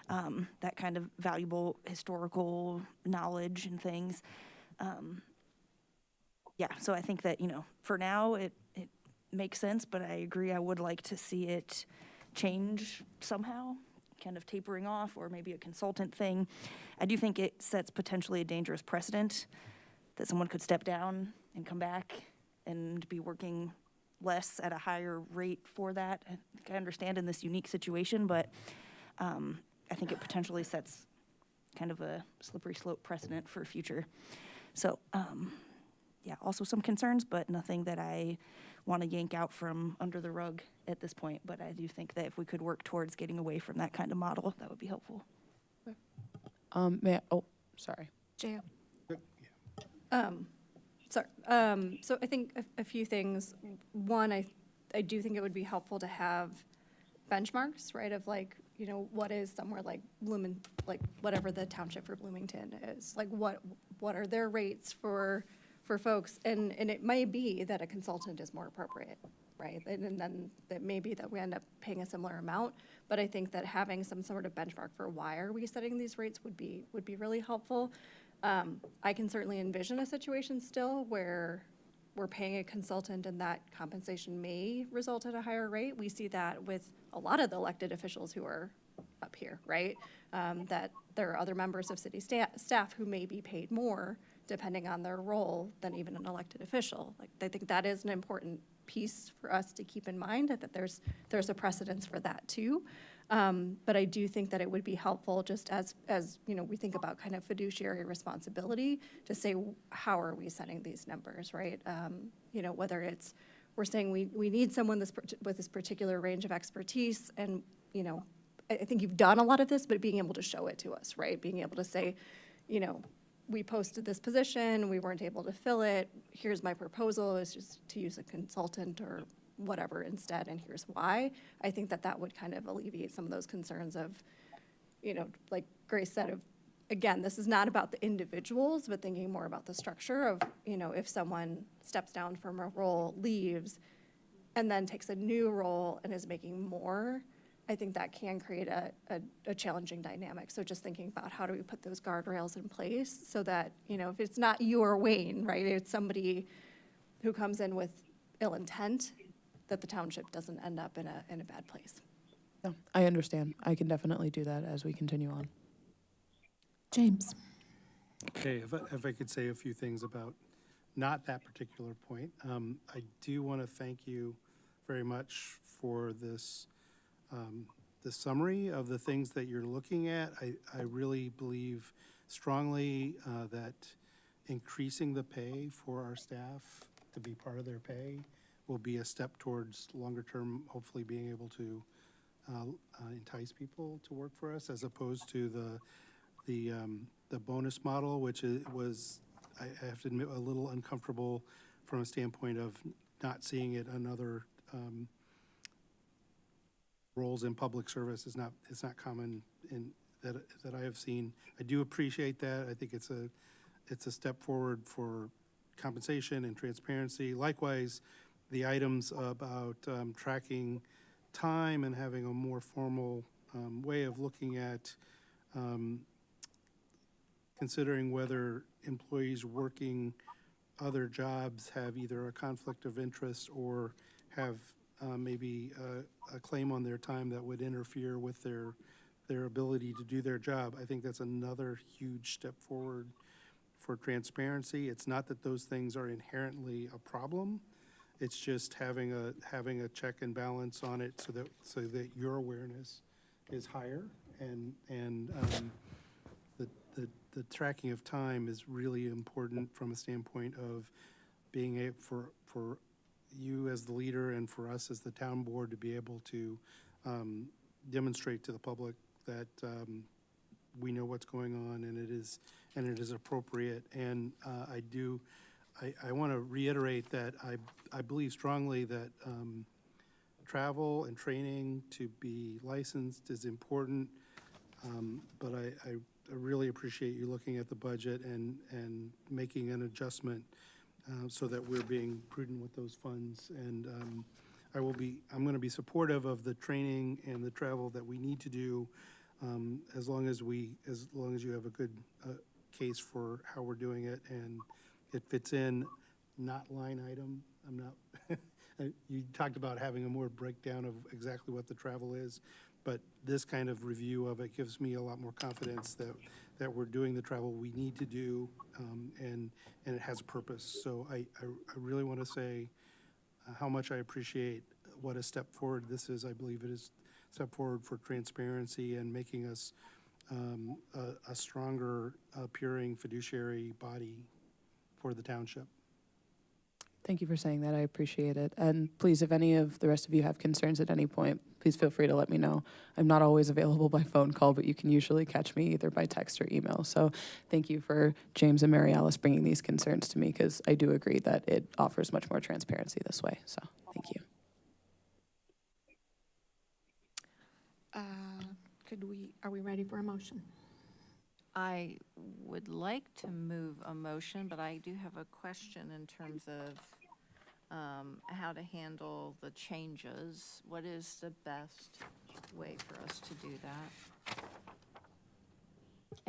that kind of valuable historical knowledge and things. So I think that, for now, it makes sense, but I agree I would like to see it change somehow, kind of tapering off, or maybe a consultant thing. I do think it sets potentially a dangerous precedent that someone could step down and come back and be working less at a higher rate for that. I think I understand in this unique situation, but I think it potentially sets kind of a slippery slope precedent for future. So, also some concerns, but nothing that I want to yank out from under the rug at this point. But I do think that if we could work towards getting away from that kind of model, that would be helpful. Sorry. Jaya. So I think a few things. One, I do think it would be helpful to have benchmarks, right, of what is somewhere like whatever the township for Bloomington is, what are their rates for folks, and it may be that a consultant is more appropriate, right, and then it may be that we end up paying a similar amount, but I think that having some sort of benchmark for why are we setting these rates would be really helpful. I can certainly envision a situation still where we're paying a consultant and that compensation may result at a higher rate. We see that with a lot of the elected officials who are up here, right? That there are other members of city staff who may be paid more depending on their role than even an elected official. Like, I think that is an important piece for us to keep in mind, that there's a precedence for that too. But I do think that it would be helpful, just as you know, we think about kind of fiduciary responsibility, to say, how are we setting these numbers, right? You know, whether it's, we're saying we need someone with this particular range of expertise, and, you know, I think you've done a lot of this, but being able to show it to us, right? Being able to say, you know, we posted this position, we weren't able to fill it, here's my proposal, is just to use a consultant or whatever instead, and here's why. I think that would kind of alleviate some of those concerns of, you know, like Grace said, of, again, this is not about the individuals, but thinking more about the structure of, you know, if someone steps down from a role, leaves, and then takes a new role and is making more, I think that can create a challenging dynamic. So just thinking about how do we put those guardrails in place so that, you know, if it's not you or Wayne, right, it's somebody who comes in with ill intent, that the township doesn't end up in a bad place. Yeah, I understand. I can definitely do that as we continue on. James. Okay, if I could say a few things about not that particular point. I do want to thank you very much for this the summary of the things that you're looking at. I really believe strongly that increasing the pay for our staff to be part of their pay will be a step towards longer term, hopefully being able to entice people to work for us, as opposed to the bonus model, which was, I have to admit, a little uncomfortable from a standpoint of not seeing it on other roles in public service. It's not common in that I have seen. I do appreciate that. I think it's a step forward for compensation and transparency. Likewise, the items about tracking time and having a more formal way of looking at considering whether employees working other jobs have either a conflict of interest or have maybe a claim on their time that would interfere with their ability to do their job. I think that's another huge step forward for transparency. It's not that those things are inherently a problem. It's just having a check and balance on it so that your awareness is higher, and the tracking of time is really important from a standpoint of being able for you as the leader and for us as the town board to be able to demonstrate to the public that we know what's going on and it is appropriate. And I want to reiterate that I believe strongly that travel and training to be licensed is important, but I really appreciate you looking at the budget and making an adjustment so that we're being prudent with those funds. And I'm going to be supportive of the training and the travel that we need to do, as long as you have a good case for how we're doing it and it fits in, not line item. I'm not. You talked about having a more breakdown of exactly what the travel is, but this kind of review of it gives me a lot more confidence that we're doing the travel we need to do, and it has a purpose. So I really want to say how much I appreciate what a step forward this is. I believe it is a step forward for transparency and making us a stronger appearing fiduciary body for the township. Thank you for saying that. I appreciate it. And please, if any of the rest of you have concerns at any point, please feel free to let me know. I'm not always available by phone call, but you can usually catch me either by text or email. So thank you for James and Mary Alice bringing these concerns to me, because I do agree that it offers much more transparency this way. So thank you. Are we ready for a motion? I would like to move a motion, but I do have a question in terms of how to handle the changes. What is the best way for us to do that?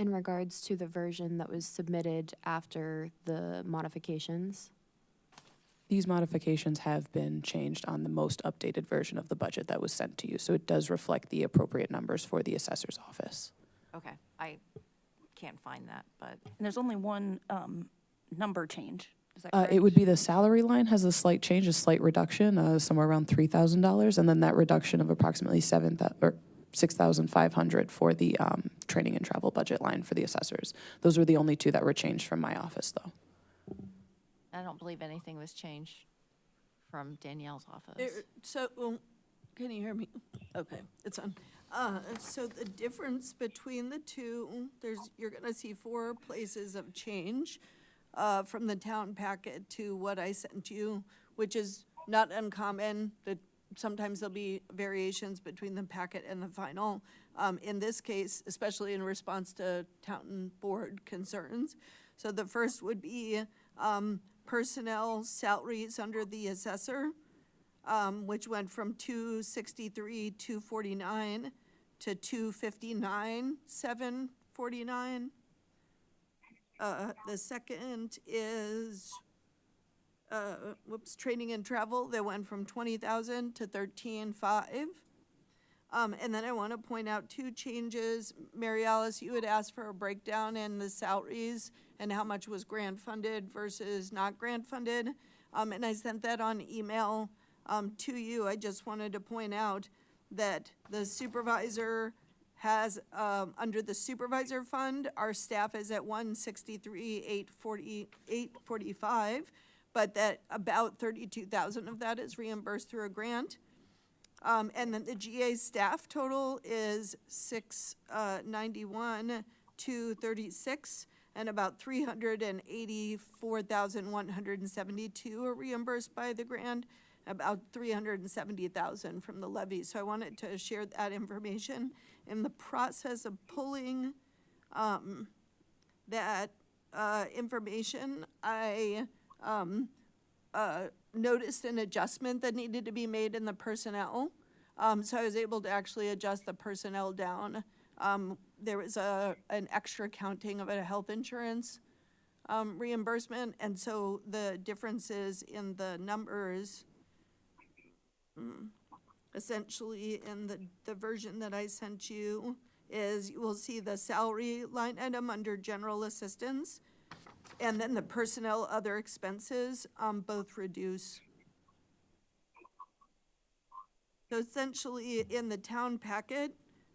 In regards to the version that was submitted after the modifications, These modifications have been changed on the most updated version of the budget that was sent to you, so it does reflect the appropriate numbers for the assessor's office. Okay, I can't find that, but, And there's only one number change. Is that correct? It would be the salary line has a slight change, a slight reduction, somewhere around $3,000, and then that reduction of approximately $6,500 for the training and travel budget line for the assessors. Those were the only two that were changed from my office, though. I don't believe anything was changed from Danielle's office. Can you hear me? Okay, it's on. So the difference between the two, you're gonna see 4 places of change from the town packet to what I sent you, which is not uncommon, that sometimes there'll be variations between the packet and the final. In this case, especially in response to town board concerns. So the first would be personnel salaries under the assessor, which went from 263, 249 to 259, 749. The second is, training and travel, that went from 20,000 to 13,500. And then I want to point out 2 changes. Mary Alice, you had asked for a breakdown in the salaries and how much was grant funded versus not grant funded. And I sent that on email to you. I just wanted to point out that the supervisor has, under the supervisor fund, our staff is at 163,845, but that about 32,000 of that is reimbursed through a grant. And then the GA staff total is 691,236, and about 384,172 are reimbursed by the grant, about 370,000 from the levy. So I wanted to share that information. In the process of pulling that information, I noticed an adjustment that needed to be made in the personnel. So I was able to actually adjust the personnel down. There was an extra counting of a health insurance reimbursement, and so the differences in the numbers, essentially in the version that I sent you, is you will see the salary line item under general assistance, and then the personnel other expenses both reduce. So essentially, in the town packet,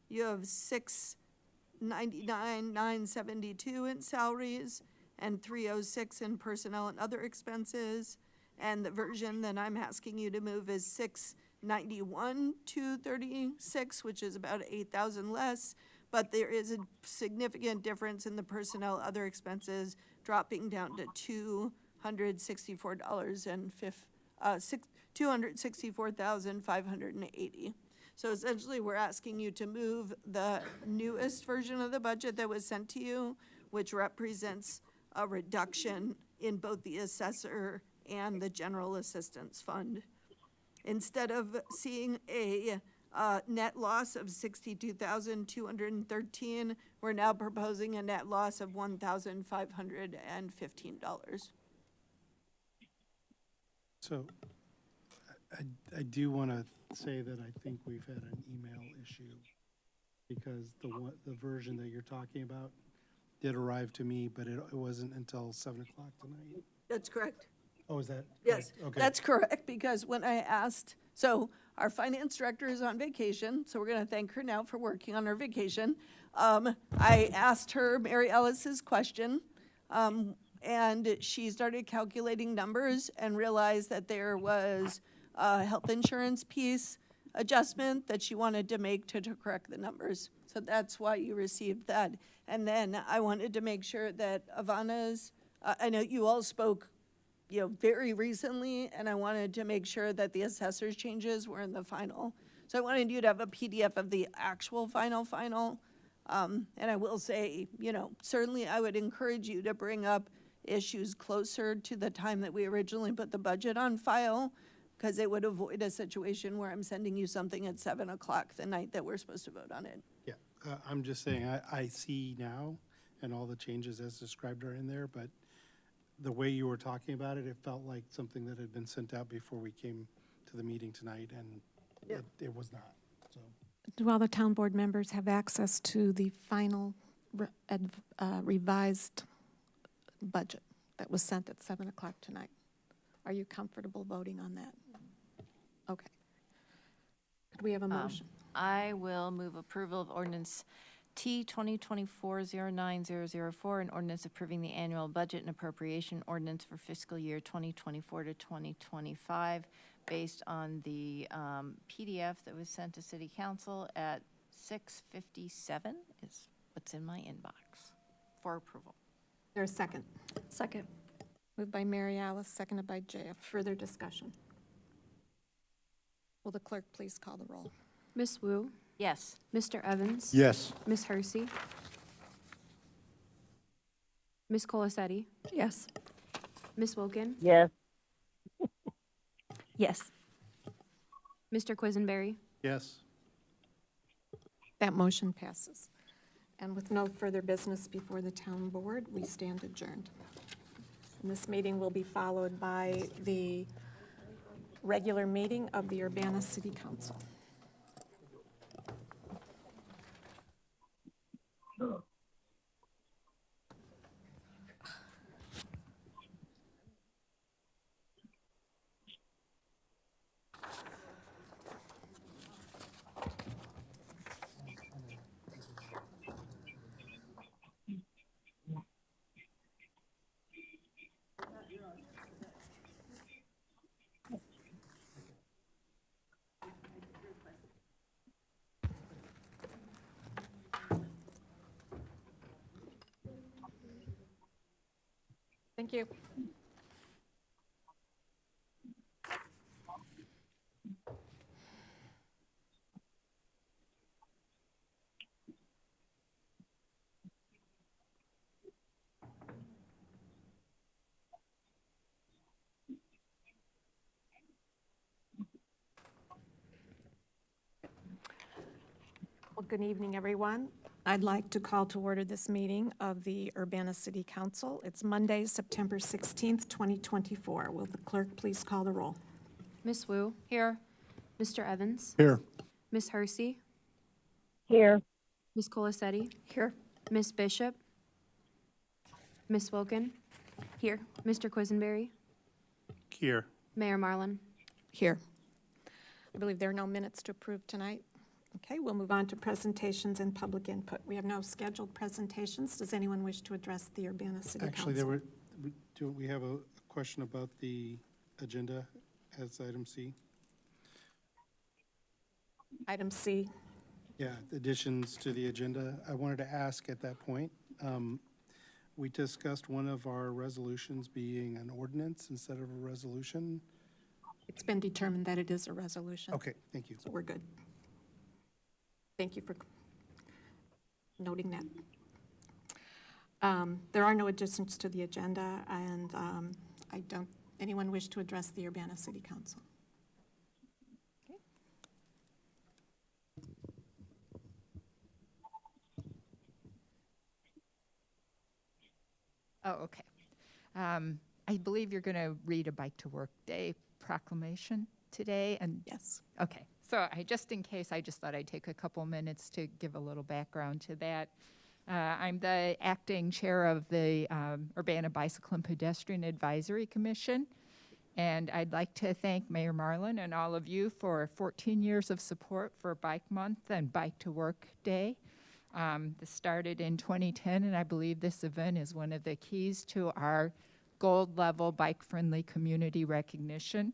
you have 699,972 in salaries and 306 in personnel and other expenses. And the version that I'm asking you to move is 691,236, which is about 8,000 less. But there is a significant difference in the personnel other expenses, dropping down to $264,580. So essentially, we're asking you to move the newest version of the budget that was sent to you, which represents a reduction in both the assessor and the general assistance fund. Instead of seeing a net loss of $62,213, we're now proposing a net loss of $1,515. So I do want to say that I think we've had an email issue, because the version that you're talking about did arrive to me, but it wasn't until 7 o'clock tonight. That's correct. Oh, is that? Yes, correct? Okay. that's correct, because when I asked, so our finance director is on vacation, so we're gonna thank her now for working on her vacation. I asked her Mary Ellis's question, and she started calculating numbers and realized that there was a health insurance piece adjustment that she wanted to make to correct the numbers. So that's why you received that. And then I wanted to make sure that Ivana's, I know you all spoke very recently, and I wanted to make sure that the assessor's changes were in the final. So I wanted you to have a PDF of the actual final. And I will say, certainly I would encourage you to bring up issues closer to the time that we originally put the budget on file, because it would avoid a situation where I'm sending you something at 7 o'clock the night that we're supposed to vote on it. Yeah, I'm just saying, I see now and all the changes as described are in there, but the way you were talking about it, it felt like something that had been sent out before we came to the meeting tonight, and it was not, so. Do all the town board members have access to the final revised budget that was sent at 7 o'clock tonight? Are you comfortable voting on that? Okay. Could we have a motion? I will move approval of ordinance T 2024-09004, an ordinance approving the annual budget and appropriation ordinance for fiscal year 2024 to 2025, based on the PDF that was sent to City Council at 6:57 is what's in my inbox for approval. There's a second. Second. Moved by Mary Alice, seconded by JF. Further discussion? Will the clerk please call the roll? Miss Wu, Yes. Mr. Evans? Yes. Miss Hersey? Miss Colacetti? Yes. Miss Wilkin? Yes. Yes. Mr. Quisenberry? Yes. That motion passes. And with no further business before the town board, we stand adjourned. And this meeting will be followed by the regular meeting of the Urbana City Council. Thank you. Well, good evening, everyone. I'd like to call to order this meeting of the Urbana City Council. It's Monday, September 16th, 2024. Will the clerk please call the roll? Miss Wu? Here. Mr. Evans? Here. Miss Hersey? Here. Miss Colacetti? Here. Miss Bishop? Miss Wilkin? Here. Mr. Quisenberry? Here. Mayor Marlin? Here. I believe there are no minutes to approve tonight. Okay, we'll move on to presentations and public input. We have no scheduled presentations. Does anyone wish to address the Urbana City Council? Actually, we have a question about the agenda as item C. Item C. Yeah, additions to the agenda. I wanted to ask at that point, we discussed one of our resolutions being an ordinance instead of a resolution. It's been determined that it is a resolution. Okay, thank you. So we're good. Thank you for noting that. There are no additions to the agenda, and anyone wish to address the Urbana City Council? Oh, okay. I believe you're going to read a Bike to Work Day proclamation today, and Yes. okay. So just in case, I just thought I'd take a couple minutes to give a little background to that. I'm the acting chair of the Urbana Bicycle and Pedestrian Advisory Commission, and I'd like to thank Mayor Marlin and all of you for 14 years of support for Bike Month and Bike to Work Day. This started in 2010, and I believe this event is one of the keys to our gold level bike-friendly community recognition.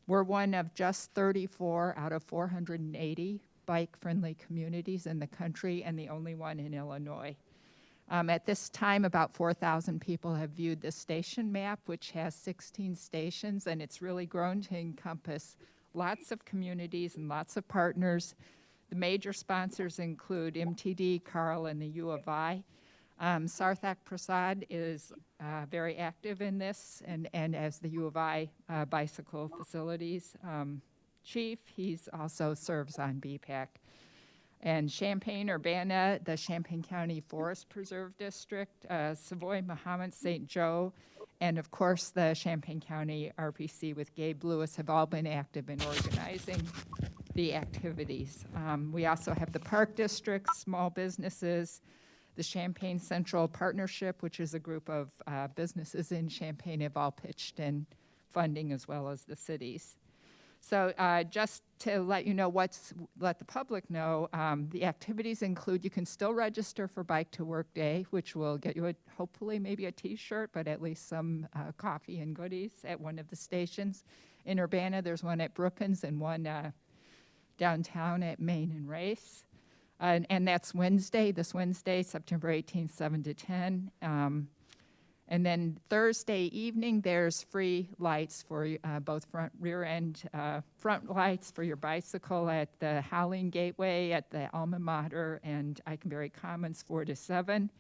We're one of just 34 out of 480 bike-friendly communities in the country, and the only one in Illinois. At this time, about 4,000 people have viewed the station map, which has 16 stations, and it's really grown to encompass lots of communities and lots of partners. The major sponsors include MTD, Carl, and the U of I. Sarthak Prasad is very active in this, and as the U of I bicycle facilities chief, he's also serves on BPAC. And Champaign-Urbana, the Champaign County Forest Preserve District, Savoy, Mahomet, St. Joe, and of course the Champaign County RPC with Gabe Lewis have all been active in organizing the activities. We also have the Park District, small businesses, the Champaign Central Partnership, which is a group of businesses in Champaign, have all pitched in funding as well as the cities. So just to let you know let the public know, the activities include, you can still register for Bike to Work Day, which will get you hopefully maybe a t-shirt, but at least some coffee and goodies at one of the stations. In Urbana, there's one at Brookins and one downtown at Main and Race. And that's this Wednesday, September 18th, 7 to 10. And then Thursday evening, there's free lights for both front lights for your bicycle at the Howling Gateway, at the Alma Mater, and Iconberry Commons 4 to 7.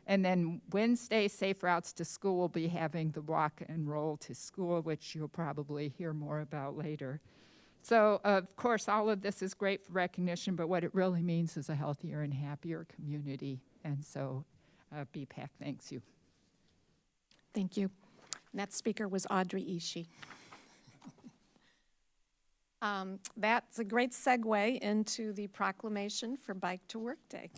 And then Wednesday, Safe Routes to School will be having the walk and roll to school, which you'll probably hear more about later. So, of course, all of this is great for recognition, but what it really means is a healthier and happier community. And so BPAC thanks you. Thank you. And that speaker was Audrey Ishii. That's a great segue into the proclamation for Bike to Work Day.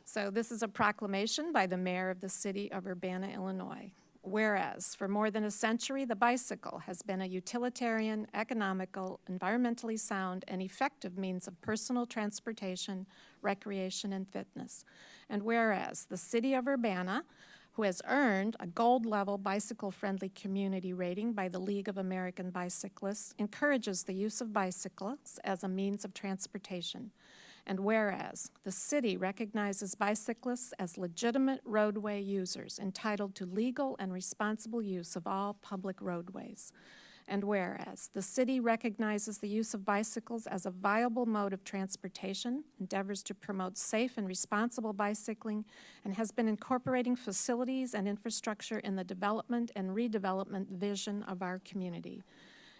So this is a proclamation by the mayor of the city of Urbana, Illinois. Whereas, for more than a century, the bicycle has been a utilitarian, economical, environmentally sound, and effective means of personal transportation, recreation, and fitness. And whereas, the city of Urbana, who has earned a gold-level bicycle-friendly community rating by the League of American Bicyclists, encourages the use of bicycles as a means of transportation. And whereas the city recognizes bicyclists as legitimate roadway users entitled to legal and responsible use of all public roadways. And whereas the city recognizes the use of bicycles as a viable mode of transportation, endeavors to promote safe and responsible bicycling, and has been incorporating facilities and infrastructure in the development and redevelopment vision of our community.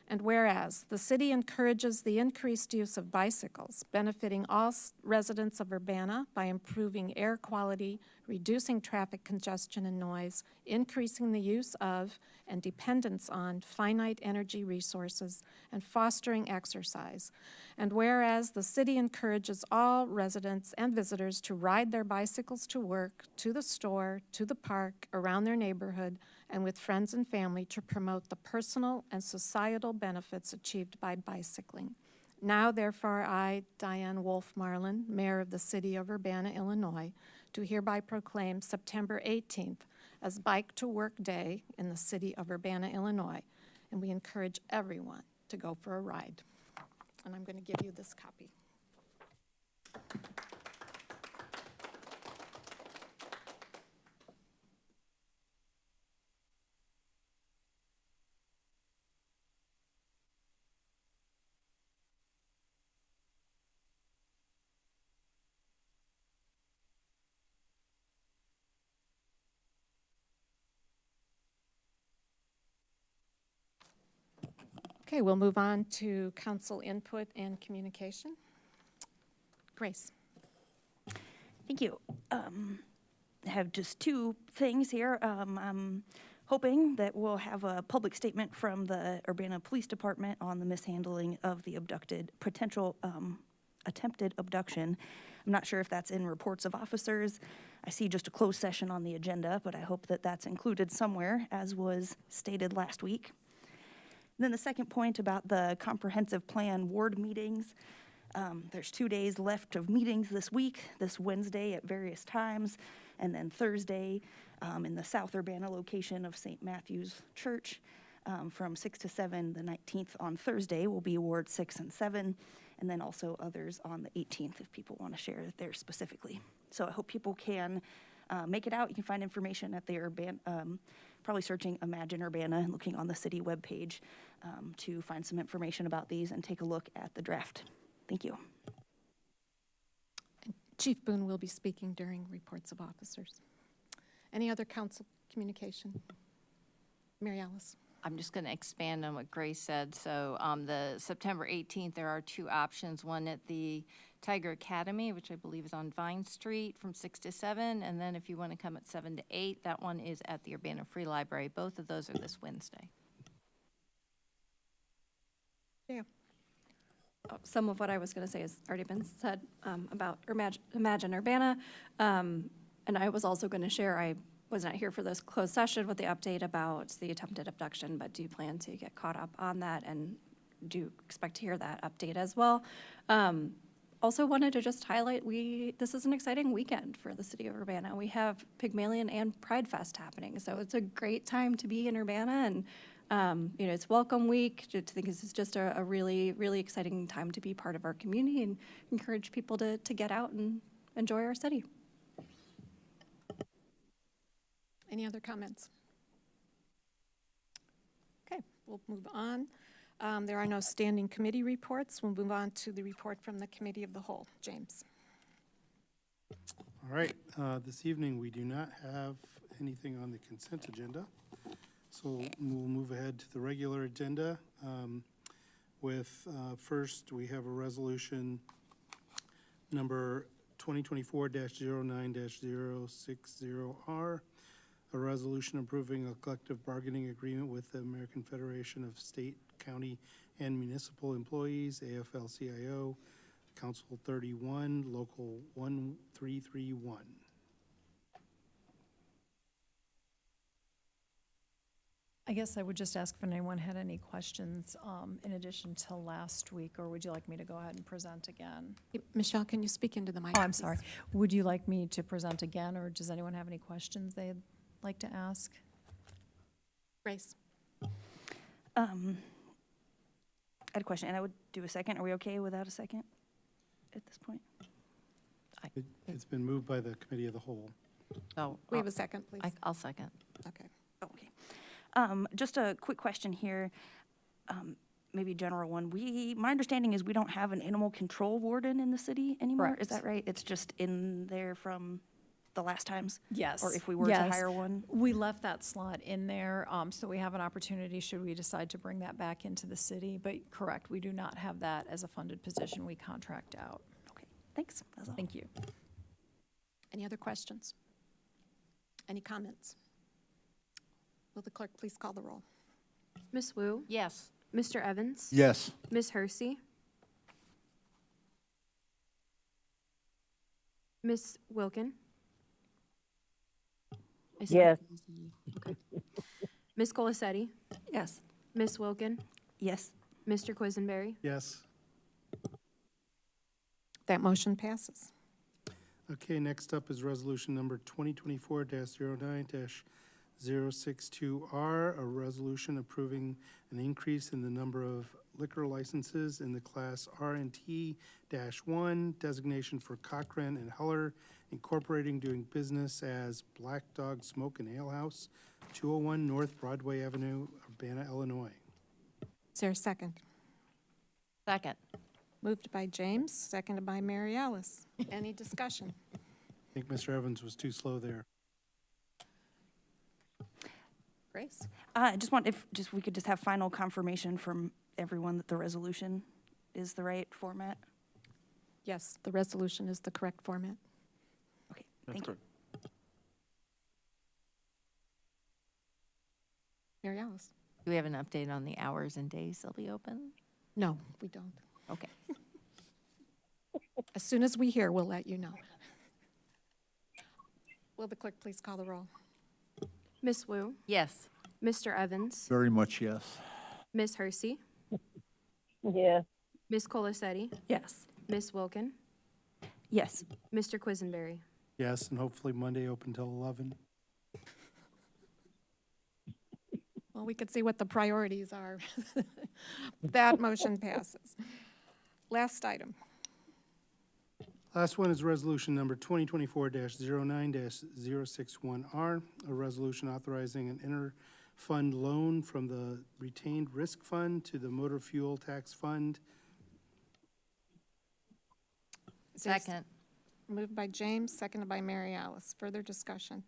And whereas the city encourages the increased use of bicycles, benefiting all residents of Urbana by improving air quality, reducing traffic congestion and noise, increasing the use of and dependence on finite energy resources, and fostering exercise. And whereas the city encourages all residents and visitors to ride their bicycles to work, to the store, to the park, around their neighborhood, and with friends and family to promote the personal and societal benefits achieved by bicycling. Now, therefore, I, Diane Wolf Marlin, Mayor of the City of Urbana, Illinois, do hereby proclaim September 18th as Bike to Work Day in the City of Urbana, Illinois, and we encourage everyone to go for a ride. And I'm going to give you this copy. Okay, we'll move on to council input and communication. Grace. Thank you. I have just two things here. I'm hoping that we'll have a public statement from the Urbana Police Department on the mishandling of the potential attempted abduction. I'm not sure if that's in reports of officers. I see just a closed session on the agenda, but I hope that that's included somewhere, as was stated last week. And then the second point about the comprehensive plan ward meetings. There's 2 days left of meetings this week, this Wednesday at various times, and then Thursday in the South Urbana location of St. Matthew's Church from 6 to 7. The 19th on Thursday will be Ward 6 and 7, and then also others on the 18th if people want to share there specifically. So I hope people can make it out. You can find information at the probably searching Imagine Urbana and looking on the city webpage to find some information about these and take a look at the draft. Thank you. Chief Boone will be speaking during reports of officers. Any other council communication? Mary Alice. I'm just going to expand on what Grace said. So the September 18th, there are two options. One at the Tiger Academy, which I believe is on Vine Street from 6 to 7. And then if you want to come at 7 to 8, that one is at the Urbana Free Library. Both of those are this Wednesday. Yeah. Some of what I was going to say has already been said about Imagine Urbana. And I was also going to share, I was not here for this closed session with the update about the attempted abduction, but do plan to get caught up on that and do expect to hear that update as well. Also wanted to just highlight, this is an exciting weekend for the city of Urbana. We have Pygmalion and Pride Fest happening, so it's a great time to be in Urbana, and it's Welcome Week. I think this is just a really, really exciting time to be part of our community and encourage people to get out and enjoy our city. Any other comments? Okay, we'll move on. There are no standing committee reports. We'll move on to the report from the Committee of the Whole. James. All right, this evening, we do not have anything on the consent agenda. So we'll move ahead to the regular agenda first, we have a resolution number 2024-09-060R, a resolution approving a collective bargaining agreement with the American Federation of State, County, and Municipal Employees, AFL-CIO, Council 31, Local 1331. I guess I would just ask if anyone had any questions in addition to last week, or would you like me to go ahead and present again? Michelle, can you speak into the mic? Oh, I'm sorry. Would you like me to present again, or does anyone have any questions they'd like to ask? Grace. I had a question, and I would do a second. Are we okay without a second at this point? It's been moved by the Committee of the Whole. Oh, We have a second, please. I'll second. Okay. Oh, okay. Just a quick question here, maybe a general one. My understanding is we don't have an animal control warden in the city anymore. Correct. Is that right? It's just in there from the last times? Yes. Or if we were to Yes. hire one? We left that slot in there, so we have an opportunity should we decide to bring that back into the city. But correct, we do not have that as a funded position. We contract out. Okay, thanks. That's all. Thank you. Any other questions? Any comments? Will the clerk please call the roll? Ms. Wu? Yes. Mr. Evans? Yes. Ms. Hersey? Ms. Wilkin? I said Yes. Okay. Ms. Colasetti? Yes. Ms. Wilkin? Yes. Mr. Quisenberry? Yes. That motion passes. Okay, next up is resolution number 2024-09-062R, a resolution approving an increase in the number of liquor licenses in the class R&T-1 designation for Cochran and Heller Incorporating doing business as Black Dog Smoke and Ale House, 201 North Broadway Avenue, Urbana, Illinois. Is there a second? Second. Moved by James, seconded by Mary Alice. Any discussion? I think Mr. Evans was too slow there. Grace? I just want, if we could just have final confirmation from everyone that the resolution is the right format. Yes, the resolution is the correct format. Okay, thank you. Mary Alice? Do we have an update on the hours and days they'll be open? No, we don't. Okay. As soon as we hear, we'll let you know. Will the clerk please call the roll? Ms. Wu? Yes. Mr. Evans? Very much yes. Ms. Hersey? Yes. Ms. Colasetti? Yes. Ms. Wilkin? Yes. Mr. Quisenberry? Yes, and hopefully Monday open till 11. Well, we could see what the priorities are. That motion passes. Last item. Last one is resolution number 2024-09-061R, a resolution authorizing an inter-fund loan from the retained risk fund to the motor fuel tax fund. Second. Moved by James, seconded by Mary Alice. Further discussion?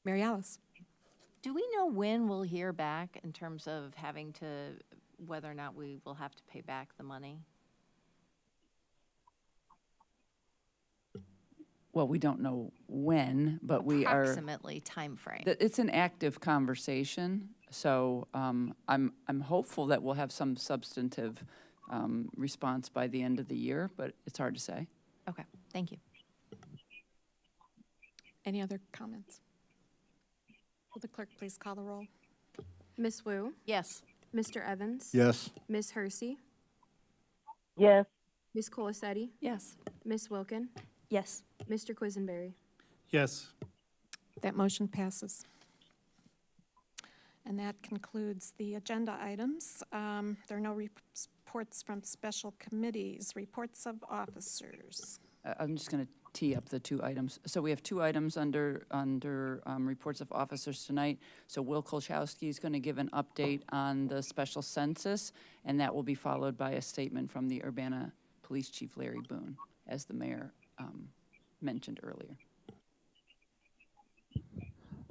Mary Alice? Do we know when we'll hear back in terms of having to, whether or not we will have to pay back the money? Well, we don't know when, but we are. Approximately timeframe. It's an active conversation, so I'm hopeful that we'll have some substantive response by the end of the year, but it's hard to say. Okay, thank you. Any other comments? Will the clerk please call the roll? Ms. Wu, Yes. Mr. Evans? Yes. Ms. Hersey? yes, Ms. Colacetti? Yes. Ms. Wilkin? Yes. Mr. Quisenberry? Yes. That motion passes. And that concludes the agenda items. There are no reports from special committees, reports of officers. I'm just going to tee up the two items. So we have two items under reports of officers tonight. So Will Kolchowski is going to give an update on the special census, and that will be followed by a statement from the Urbana Police Chief Larry Boone, as the mayor mentioned earlier.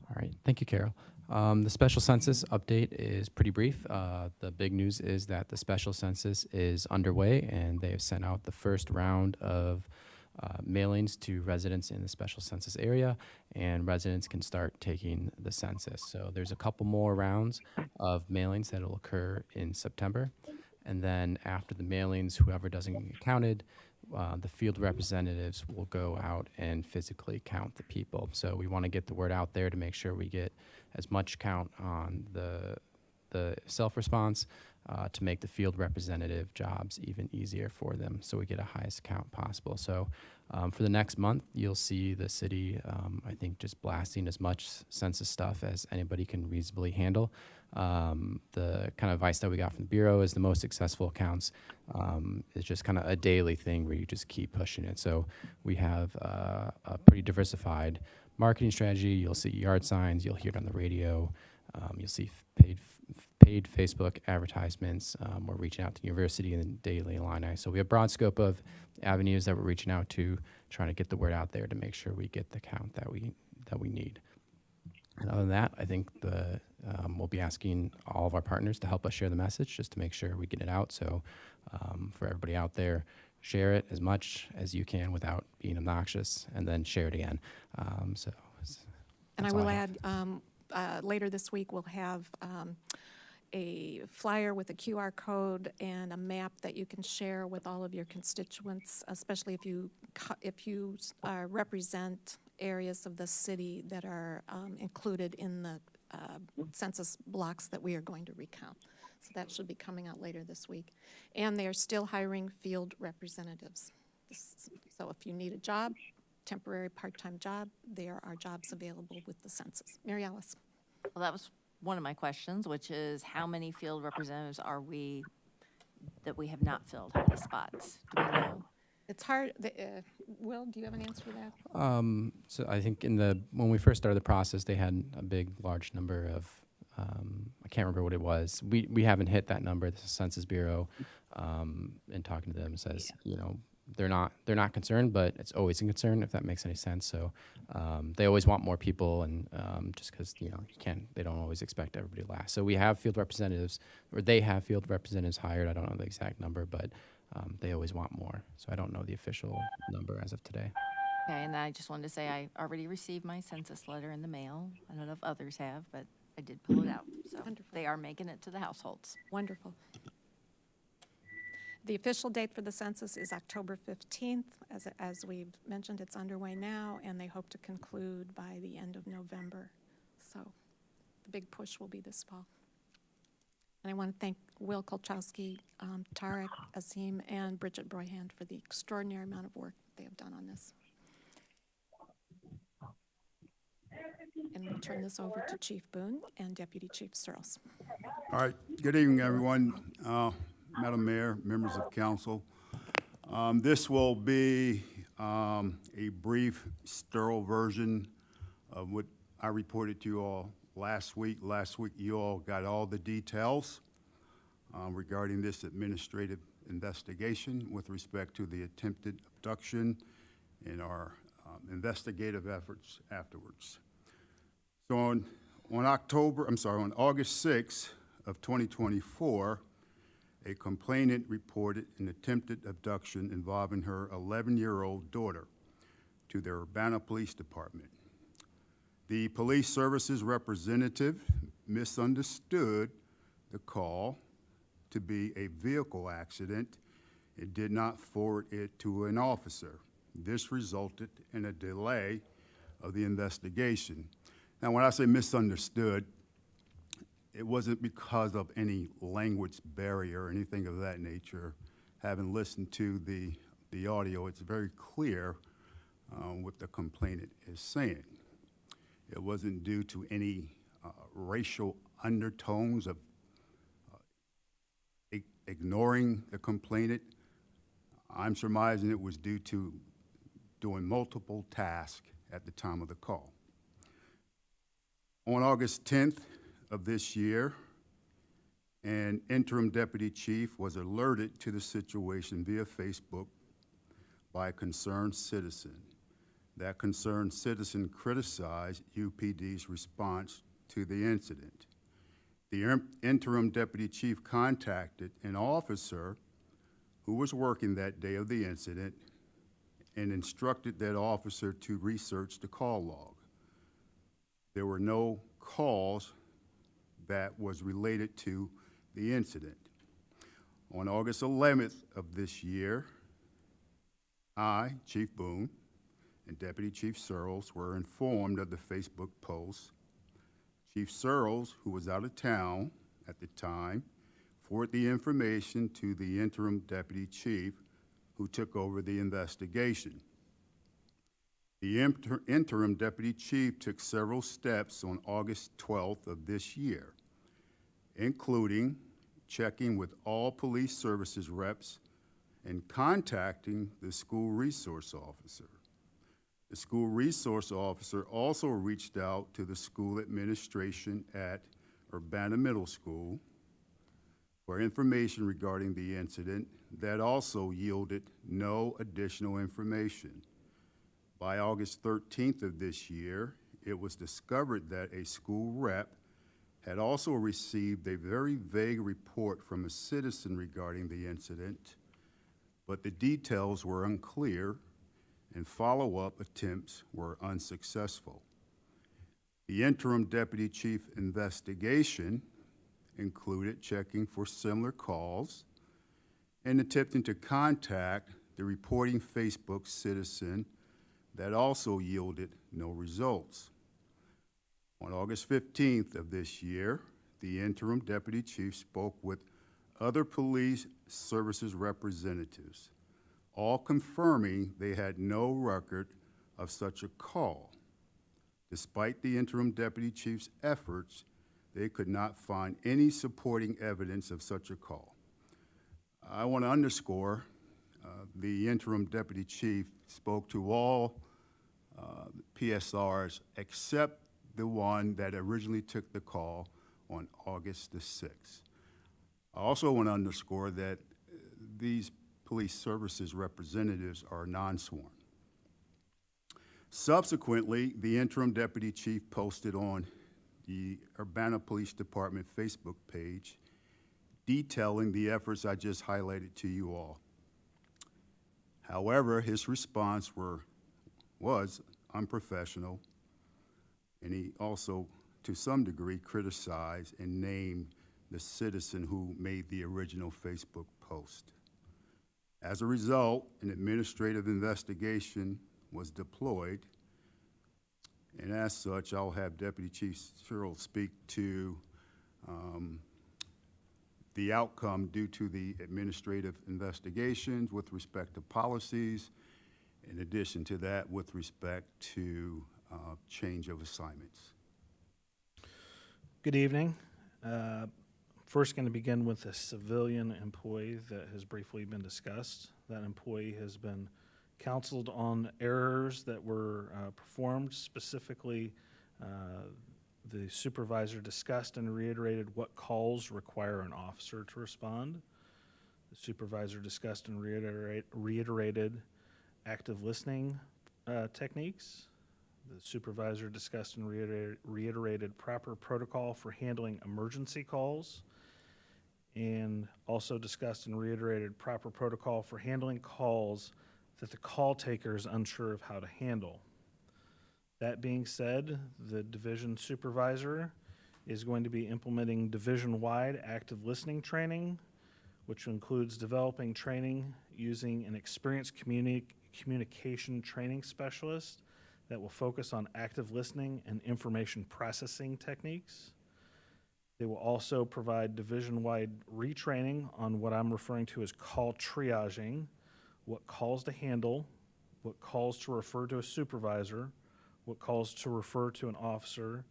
All right, thank you, Carol. The special census update is pretty brief. The big news is that the special census is underway, and they have sent out the first round of mailings to residents in the special census area, and residents can start taking the census. So there's a couple more rounds of mailings that will occur in September, and then after the mailings, whoever doesn't get counted, the field representatives will go out and physically count the people. So we want to get the word out there to make sure we get as much count on the self-response to make the field representative jobs even easier for them, so we get a highest count possible. So for the next month, you'll see the city, I think, just blasting as much census stuff as anybody can reasonably handle. The kind of advice that we got from the Bureau is the most successful accounts is just kind of a daily thing where you just keep pushing it. So we have a pretty diversified marketing strategy. You'll see yard signs, you'll hear it on the radio, you'll see paid Facebook advertisements. We're reaching out to the university and Daily Illini. So we have a broad scope of avenues that we're reaching out to, trying to get the word out there to make sure we get the count that we need. And other than that, I think we'll be asking all of our partners to help us share the message, just to make sure we get it out. So for everybody out there, share it as much as you can without being obnoxious, and then share it again. And I will add, later this week, we'll have a flyer with a QR code and a map that you can share with all of your constituents, especially if you represent areas of the city that are included in the census blocks that we are going to recount. So that should be coming out later this week. And they are still hiring field representatives. So if you need a job, temporary part-time job, there are jobs available with the census. Mary Alice. Well, that was one of my questions, which is how many field representatives are we that we have not filled? How many spots? Do we know? It's hard. Will, do you have an answer for that? So I think when we first started the process, they had a large number of, I can't remember what it was. We haven't hit that number. The Census Bureau, in talking to them, says, they're not concerned, but it's always a concern, if that makes any sense. So they always want more people, and just because they don't always expect everybody to last. So we have field representatives, or they have field representatives hired. I don't know the exact number, but they always want more. So I don't know the official number as of today. Okay, and I just wanted to say I already received my census letter in the mail. I don't know if others have, but I did pull it out. So Wonderful. They are making it to the households. Wonderful. The official date for the census is October 15th. As we've mentioned, it's underway now, and they hope to conclude by the end of November. So the big push will be this fall. And I want to thank Will Kolchowski, Tarek Azim, and Bridget Broyhand for the extraordinary amount of work they have done on this. And we'll turn this over to Chief Boone and Deputy Chief Searles. All right. Good evening, everyone. Madam Mayor, members of council. This will be a brief, sterile version of what I reported to you all last week. Last week, you all got all the details regarding this administrative investigation with respect to the attempted abduction and our investigative efforts afterwards. So On August 6th of 2024, a complainant reported an attempted abduction involving her 11-year-old daughter to the Urbana Police Department. The police services representative misunderstood the call to be a vehicle accident and did not forward it to an officer. This resulted in a delay of the investigation. Now, when I say misunderstood, it wasn't because of any language barrier or anything of that nature. Having listened to the audio, it's very clear what the complainant is saying. It wasn't due to any racial undertones of ignoring the complainant. I'm surmising it was due to doing multiple tasks at the time of the call. On August 10th of this year, an interim deputy chief was alerted to the situation via Facebook by a concerned citizen. That concerned citizen criticized UPD's response to the incident. The interim deputy chief contacted an officer who was working that day of the incident and instructed that officer to research the call log. There were no calls that was related to the incident. On August 11th of this year, I, Chief Boone, and Deputy Chief Searles were informed of the Facebook post. Chief Searles, who was out of town at the time, forwarded the information to the interim deputy chief, who took over the investigation. The interim deputy chief took several steps on August 12th of this year, including checking with all police services reps and contacting the school resource officer. The school resource officer also reached out to the school administration at Urbana Middle School for information regarding the incident that also yielded no additional information. By August 13th of this year, it was discovered that a school rep had also received a very vague report from a citizen regarding the incident, but the details were unclear and follow-up attempts were unsuccessful. The interim deputy chief investigation included checking for similar calls and attempting to contact the reporting Facebook citizen that also yielded no results. On August 15th of this year, the interim deputy chief spoke with other police services representatives, all confirming they had no record of such a call. Despite the interim deputy chief's efforts, they could not find any supporting evidence of such a call. I want to underscore the interim deputy chief spoke to all PSRs except the one that originally took the call on August the 6th. I also want to underscore that these police services representatives are non-sworn. Subsequently, the interim deputy chief posted on the Urbana Police Department Facebook page detailing the efforts I just highlighted to you all. However, his response was unprofessional, and he also, to some degree, criticized and named the citizen who made the original Facebook post. As a result, an administrative investigation was deployed, and as such, I'll have Deputy Chief Searles speak to the outcome due to the administrative investigations with respect to policies, in addition to that, with respect to change of assignments. Good evening. First, going to begin with a civilian employee that has briefly been discussed. That employee has been counseled on errors that were performed. Specifically, the supervisor discussed and reiterated what calls require an officer to respond. The supervisor discussed and reiterated active listening techniques. The supervisor discussed and reiterated proper protocol for handling emergency calls, and also discussed and reiterated proper protocol for handling calls that the call taker is unsure of how to handle. That being said, the division supervisor is going to be implementing division-wide active listening training, which includes developing training using an experienced communication training specialist that will focus on active listening and information processing techniques. They will also provide division-wide retraining on what I'm referring to as call triaging, what calls to handle, what calls to refer to a supervisor, what calls to refer to an officer,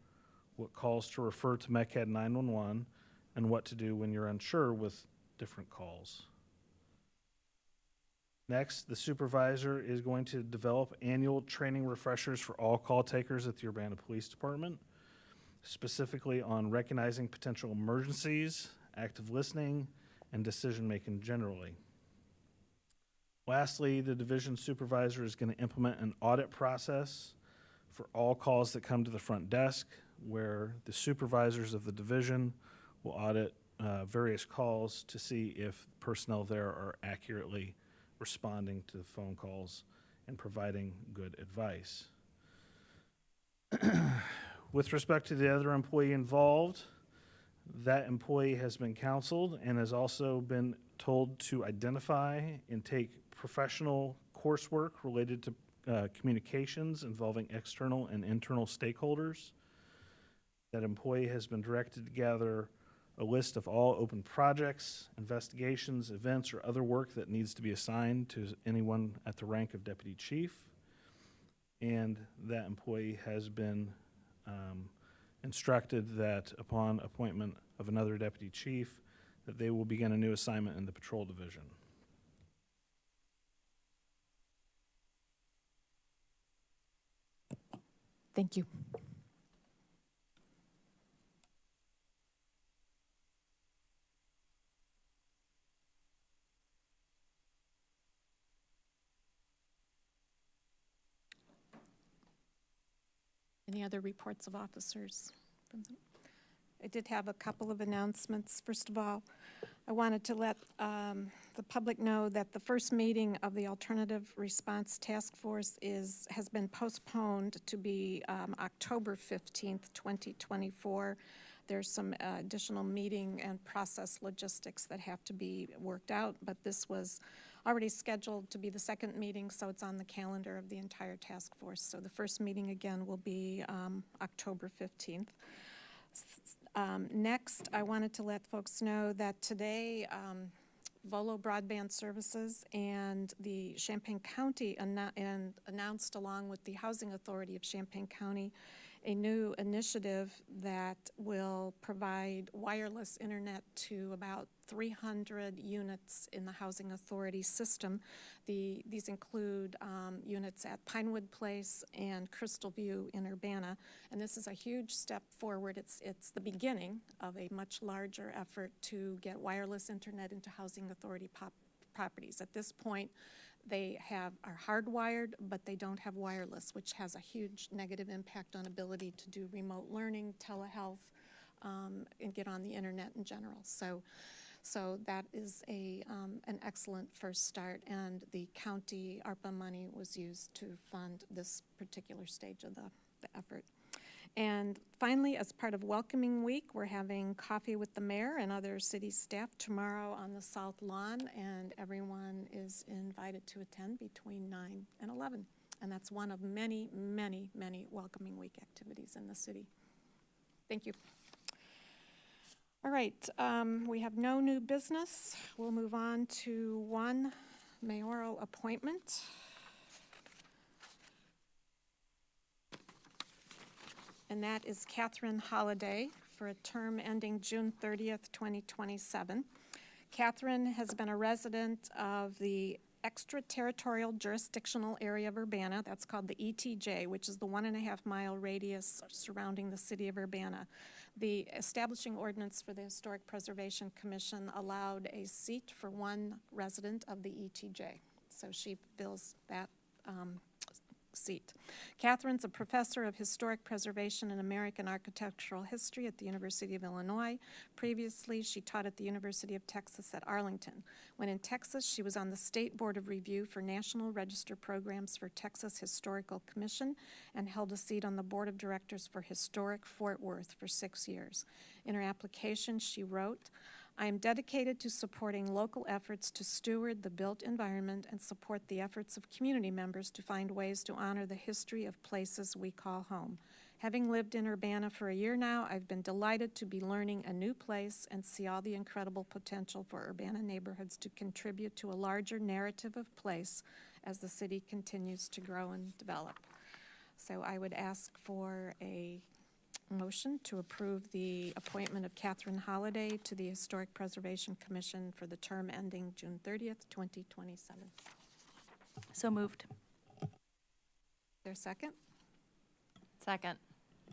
what calls to refer to MECAD 911, and what to do when you're unsure with different calls. Next, the supervisor is going to develop annual training refreshers for all call takers at the Urbana Police Department, specifically on recognizing potential emergencies, active listening, and decision-making generally. Lastly, the division supervisor is going to implement an audit process for all calls that come to the front desk, where the supervisors of the division will audit various calls to see if personnel there are accurately responding to the phone calls and providing good advice. With respect to the other employee involved, that employee has been counseled and has also been told to identify and take professional coursework related to communications involving external and internal stakeholders. That employee has been directed to gather a list of all open projects, investigations, events, or other work that needs to be assigned to anyone at the rank of deputy chief. And that employee has been instructed that upon appointment of another deputy chief, that they will begin a new assignment in the patrol division. Thank you. Any other reports of officers? I did have a couple of announcements. First of all, I wanted to let the public know that the first meeting of the Alternative Response Task Force has been postponed to be October 15th, 2024. There's some additional meeting and process logistics that have to be worked out, but this was already scheduled to be the second meeting, so it's on the calendar of the entire task force. So the first meeting again will be October 15th. Next, I wanted to let folks know that today Volo Broadband Services and the Champaign County announced, along with the Housing Authority of Champaign County, a new initiative that will provide wireless internet to about 300 units in the Housing Authority system. These include units at Pinewood Place and Crystal View in Urbana, and this is a huge step forward. It's the beginning of a much larger effort to get wireless internet into Housing Authority properties. At this point, they are hardwired, but they don't have wireless, which has a huge negative impact on ability to do remote learning, telehealth, and get on the internet in general. So that is an excellent first start, and the county ARPA money was used to fund this particular stage of the effort. And finally, as part of Welcoming Week, we're having coffee with the mayor and other city staff tomorrow on the South Lawn, and everyone is invited to attend between 9 and 11. And that's one of many, many, many Welcoming Week activities in the city. Thank you. All right, we have no new business. We'll move on to one mayoral appointment. And that is Catherine Holliday for a term ending June 30th, 2027. Catherine has been a resident of the extraterritorial jurisdictional area of Urbana. That's called the ETJ, which is the 1.5-mile radius surrounding the city of Urbana. The establishing ordinance for the Historic Preservation Commission allowed a seat for one resident of the ETJ. So she fills that seat. Catherine's a professor of historic preservation and American architectural history at the University of Illinois. Previously, she taught at the University of Texas at Arlington. When in Texas, she was on the State Board of Review for National Register Programs for Texas Historical Commission and held a seat on the Board of Directors for Historic Fort Worth for 6 years. In her application, she wrote, I am dedicated to supporting local efforts to steward the built environment and support the efforts of community members to find ways to honor the history of places we call home. Having lived in Urbana for a year now, I've been delighted to be learning a new place and see all the incredible potential for Urbana neighborhoods to contribute to a larger narrative of place as the city continues to grow and develop. So I would ask for a motion to approve the appointment of Catherine Holliday to the Historic Preservation Commission for the term ending June 30th, 2027. So moved. Is there a second? Second.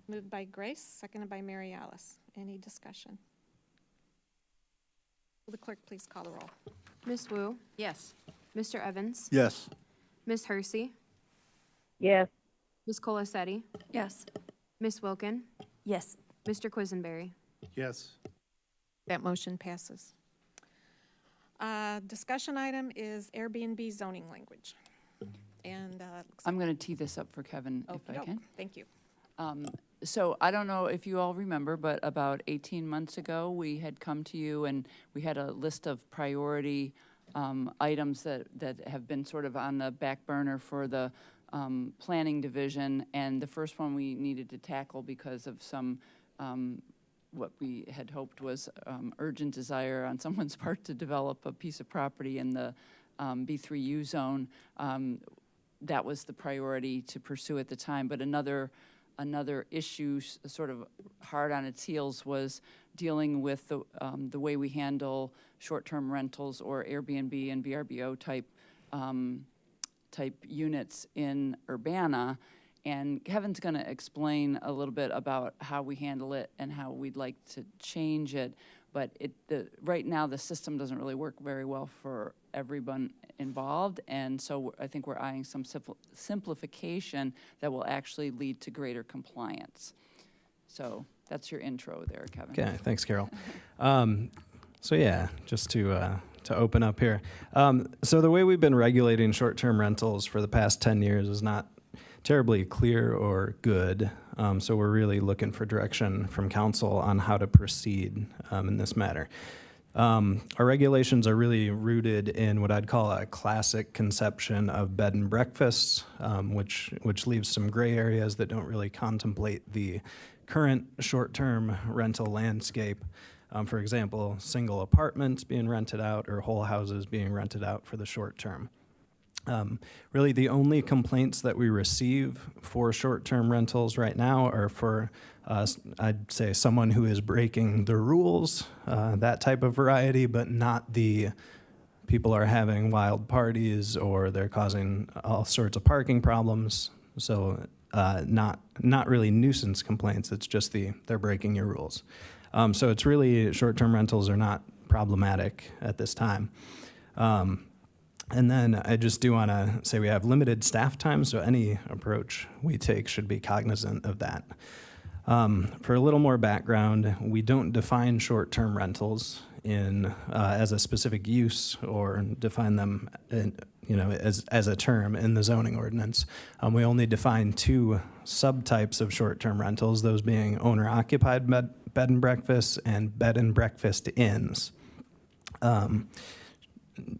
Moved by Grace, seconded by Mary Alice. Any discussion? Will the clerk please call the roll? Miss Wu, Yes. Mr. Evans, Yes. Miss Hersey, yes, Miss Colacetti, Yes. Miss Wilkin, Yes. Mr. Quisenberry. Yes. That motion passes. Discussion item is Airbnb zoning language. And I'm going to tee this up for Kevin if I can. Thank you. So I don't know if you all remember, but about 18 months ago, we had come to you and we had a list of priority items that have been sort of on the back burner for the planning division. And the first one we needed to tackle because of some, what we had hoped was urgent desire on someone's part to develop a piece of property in the B3U zone. That was the priority to pursue at the time. But another issue sort of hard on its heels was dealing with the way we handle short-term rentals or Airbnb and VRBO type units in Urbana. And Kevin's going to explain a little bit about how we handle it and how we'd like to change it. But right now, the system doesn't really work very well for everyone involved. And so I think we're eyeing some simplification that will actually lead to greater compliance. So that's your intro there, Kevin. Okay, thanks, Carol. So yeah, just to open up here. So the way we've been regulating short-term rentals for the past 10 years is not terribly clear or good. So we're really looking for direction from council on how to proceed in this matter. Our regulations are really rooted in what I'd call a classic conception of bed and breakfasts, which leaves some gray areas that don't really contemplate the current short-term rental landscape. For example, single apartments being rented out or whole houses being rented out for the short term. Really, the only complaints that we receive for short-term rentals right now are for, I'd say, someone who is breaking the rules, that type of variety, but not the people are having wild parties or they're causing all sorts of parking problems. So not really nuisance complaints. It's just they're breaking your rules. So it's really short-term rentals are not problematic at this time. And then I just do want to say we have limited staff time, so any approach we take should be cognizant of that. For a little more background, we don't define short-term rentals as a specific use or define them as a term in the zoning ordinance. We only define two subtypes of short-term rentals, those being owner-occupied bed and breakfasts and bed and breakfast inns.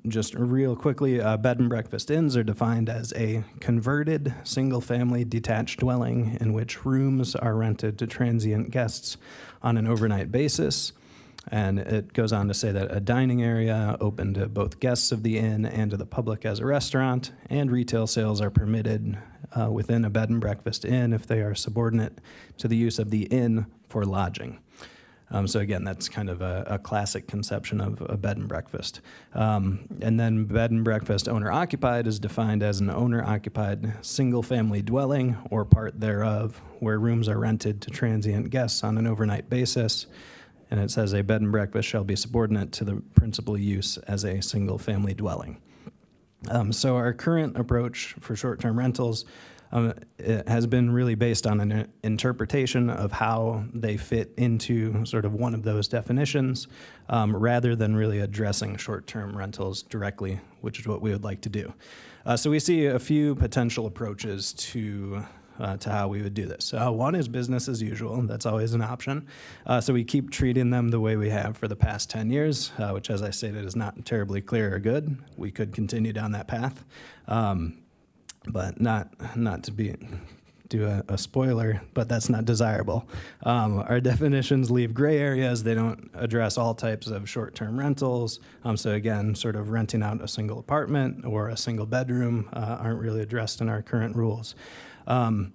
Just real quickly, bed and breakfast inns are defined as a converted single-family detached dwelling in which rooms are rented to transient guests on an overnight basis. And it goes on to say that a dining area open to both guests of the inn and to the public as a restaurant, and retail sales are permitted within a bed and breakfast inn if they are subordinate to the use of the inn for lodging. So again, that's kind of a classic conception of a bed and breakfast. And then bed and breakfast owner-occupied is defined as an owner-occupied single-family dwelling or part thereof where rooms are rented to transient guests on an overnight basis. And it says a bed and breakfast shall be subordinate to the principal use as a single-family dwelling. So our current approach for short-term rentals it has been really based on an interpretation of how they fit into sort of one of those definitions, rather than really addressing short-term rentals directly, which is what we would like to do. So we see a few potential approaches to how we would do this. One is business as usual. That's always an option. So we keep treating them the way we have for the past 10 years, which, as I stated, is not terribly clear or good. We could continue down that path, but not to do a spoiler, but that's not desirable. Our definitions leave gray areas. They don't address all types of short-term rentals. So again, sort of renting out a single apartment or a single bedroom aren't really addressed in our current rules. And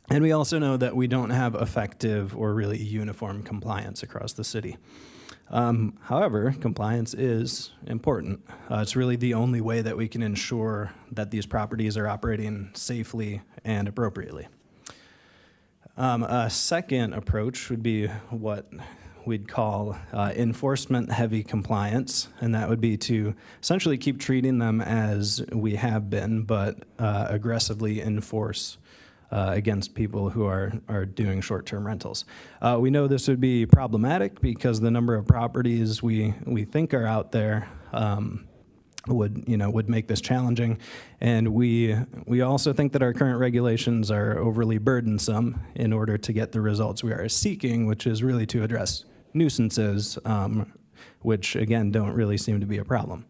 we also know that we don't have effective or really uniform compliance across the city. However, compliance is important. It's really the only way that we can ensure that these properties are operating safely and appropriately. A second approach would be what we'd call enforcement-heavy compliance, and that would be to essentially keep treating them as we have been, but aggressively enforce against people who are doing short-term rentals. We know this would be problematic because the number of properties we think are out there would make this challenging, and we also think that our current regulations are overly burdensome in order to get the results we are seeking, which is really to address nuisances, which again don't really seem to be a problem.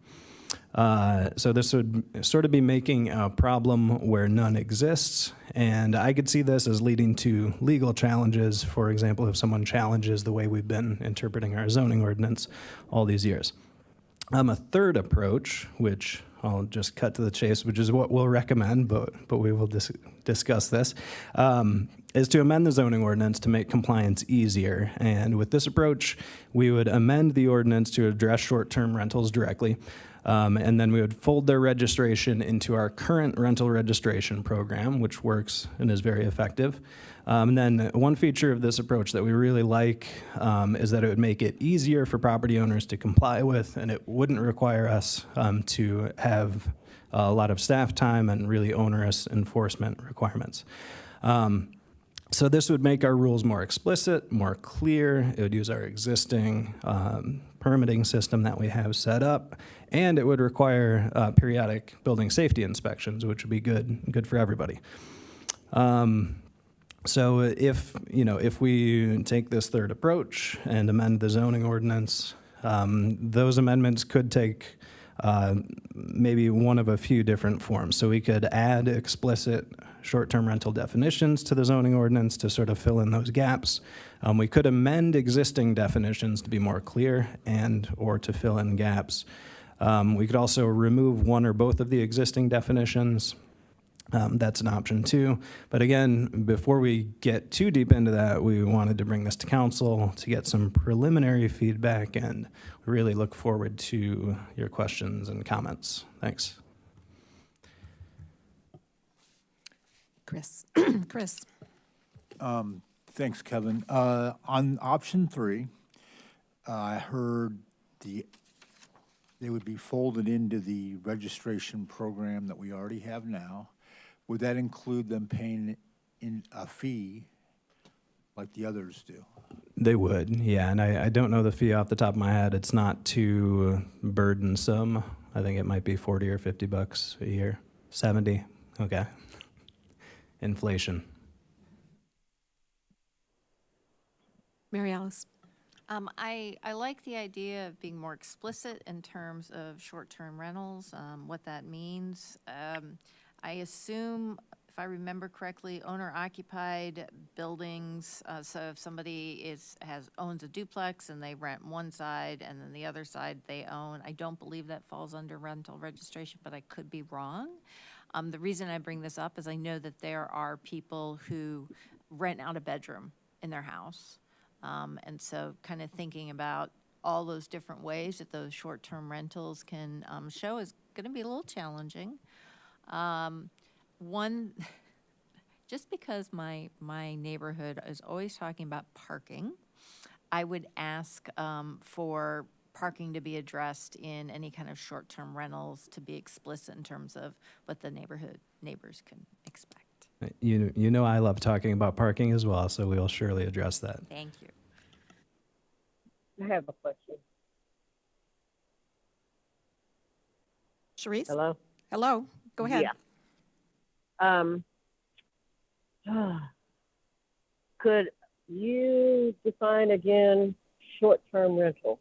So this would sort of be making a problem where none exists, and I could see this as leading to legal challenges. For example, if someone challenges the way we've been interpreting our zoning ordinance all these years. A third approach, which I'll just cut to the chase, which is what we'll recommend, but we will discuss this, is to amend the zoning ordinance to make compliance easier. And with this approach, we would amend the ordinance to address short-term rentals directly, and then we would fold their registration into our current rental registration program, which works and is very effective. And then one feature of this approach that we really like is that it would make it easier for property owners to comply with, and it wouldn't require us to have a lot of staff time and really onerous enforcement requirements. So this would make our rules more explicit, more clear. It would use our existing permitting system that we have set up, and it would require periodic building safety inspections, which would be good for everybody. So if we take this third approach and amend the zoning ordinance, those amendments could take maybe one of a few different forms. So we could add explicit short-term rental definitions to the zoning ordinance to sort of fill in those gaps. We could amend existing definitions to be more clear or to fill in gaps. We could also remove one or both of the existing definitions. That's an option too. But again, before we get too deep into that, we wanted to bring this to council to get some preliminary feedback, and we really look forward to your questions and comments. Thanks. Chris. Chris. Thanks, Kevin. On option 3, I heard they would be folded into the registration program that we already have now. Would that include them paying in a fee like the others do? They would, yeah. And I don't know the fee off the top of my head. It's not too burdensome. I think it might be $40 or $50 a year. 70, okay. Inflation. Mary Alice. I like the idea of being more explicit in terms of short-term rentals, what that means. I assume, if I remember correctly, owner-occupied buildings. So if somebody owns a duplex and they rent one side and then the other side they own, I don't believe that falls under rental registration, but I could be wrong. The reason I bring this up is I know that there are people who rent out a bedroom in their house. And so kind of thinking about all those different ways that those short-term rentals can show is going to be a little challenging. Just because my neighborhood is always talking about parking, I would ask for parking to be addressed in any kind of short-term rentals to be explicit in terms of what the neighbors can expect. You know I love talking about parking as well, so we will surely address that. Thank you. I have a question. Sharice? Hello? Hello, go ahead. Yeah. Could you define again short-term rental?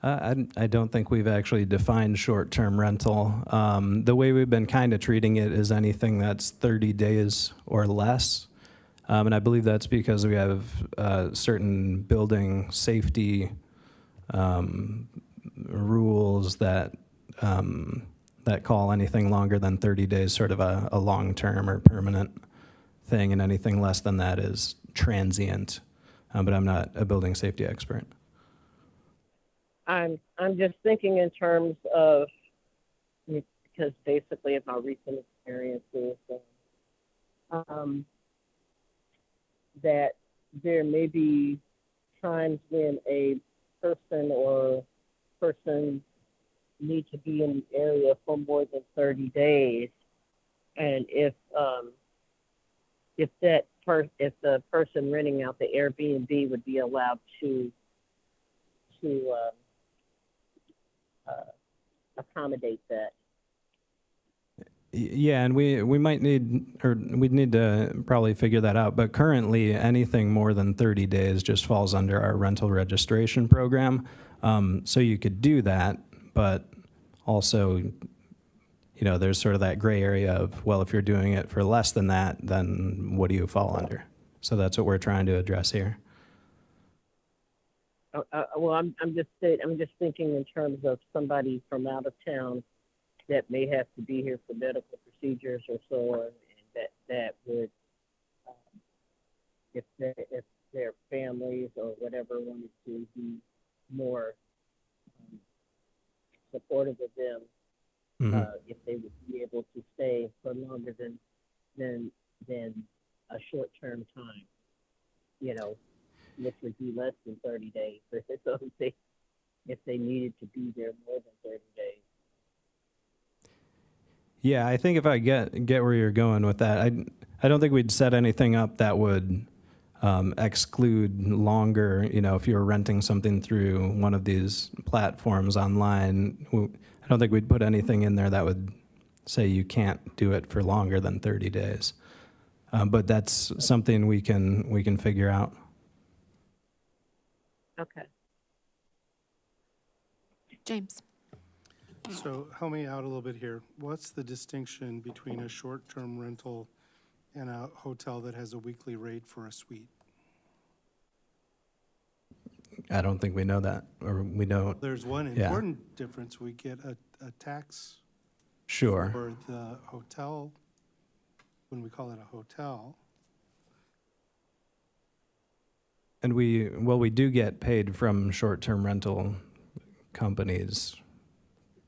I don't think we've actually defined short-term rental. The way we've been kind of treating it is anything that's 30 days or less. And I believe that's because we have certain building safety rules that that call anything longer than 30 days sort of a long-term or permanent thing, and anything less than that is transient. But I'm not a building safety expert. I'm just thinking in terms of, because basically of my recent experiences, that there may be times when a person need to be in the area for more than 30 days, and if the person renting out the Airbnb would be allowed to accommodate that. Yeah, and we might need, or we'd need to probably figure that out. But currently, anything more than 30 days just falls under our rental registration program. So you could do that, but also, there's sort of that gray area of, well, if you're doing it for less than that, then what do you fall under? So that's what we're trying to address here. Well, I'm just thinking in terms of somebody from out of town that may have to be here for medical procedures or so on, and that would, if their families or whatever wanted to be more supportive of them, if they would be able to stay for longer than a short-term time, which would be less than 30 days. So if they needed to be there more than 30 days. Yeah, I think if I get where you're going with that, I don't think we'd set anything up that would exclude longer. If you were renting something through one of these platforms online, I don't think we'd put anything in there that would say you can't do it for longer than 30 days. But that's something we can figure out. Okay. James? So help me out a little bit here. What's the distinction between a short-term rental and a hotel that has a weekly rate for a suite? I don't think we know that, or we don't. There's one important difference. We get a tax Sure. for the hotel when we call it a hotel. And we do get paid from short-term rental companies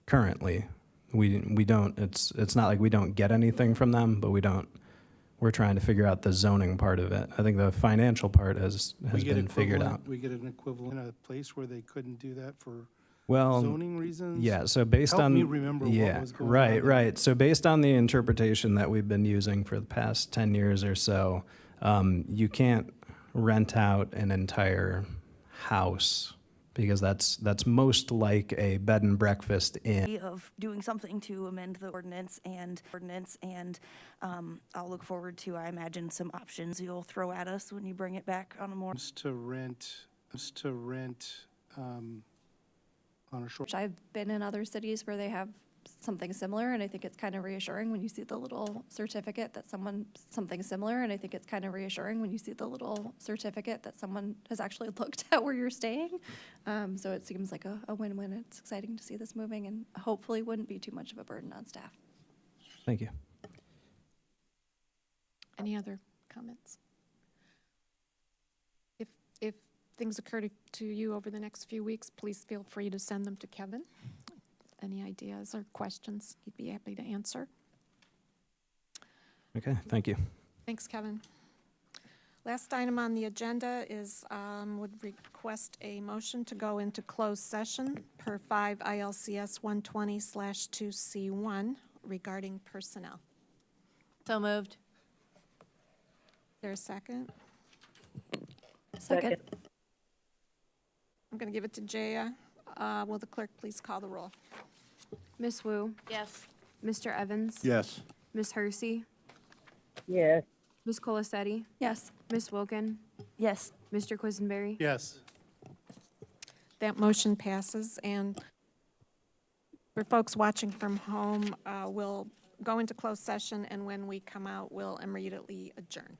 currently. We don't, it's not like we don't get anything from them, but we're trying to figure out the zoning part of it. I think the financial part has been figured out. We get an equivalent in a place where they couldn't do that for Well, zoning reasons? yeah, so based Help on. me remember what was going on right, there. right. So based on the interpretation that we've been using for the past 10 years or so, you can't rent out an entire house because that's most like a bed and breakfast inn. Of doing something to amend the ordinance and I'll look forward to, I imagine, some options you'll throw at us when you bring it back on a more. To rent on a short. I've been in other cities where they have something similar, and I think it's kind of reassuring when you see the little certificate that something similar, and I think it's kind of reassuring when you see the little certificate that someone has actually looked at where you're staying. So it seems like a win-win. It's exciting to see this moving, and hopefully wouldn't be too much of a burden on staff. Thank you. Any other comments? If things occur to you over the next few weeks, please feel free to send them to Kevin. Any ideas or questions, he'd be happy to answer. Okay, thank you. Thanks, Kevin. Last item on the agenda is would request a motion to go into closed session per 5 ILCS 120/2C1 regarding personnel. So moved. Is there a second? Second. I'm going to give it to Jaya. Will the clerk please call the roll? Miss Wu, Yes. Mr. Evans, Yes. Miss Hersey, Yes. Miss Colacetti, Yes. Miss Wilkin, Yes. Mr. Quisenberry. Yes. That motion passes, and for folks watching from home, we'll go into closed session, and when we come out, we'll immediately adjourn.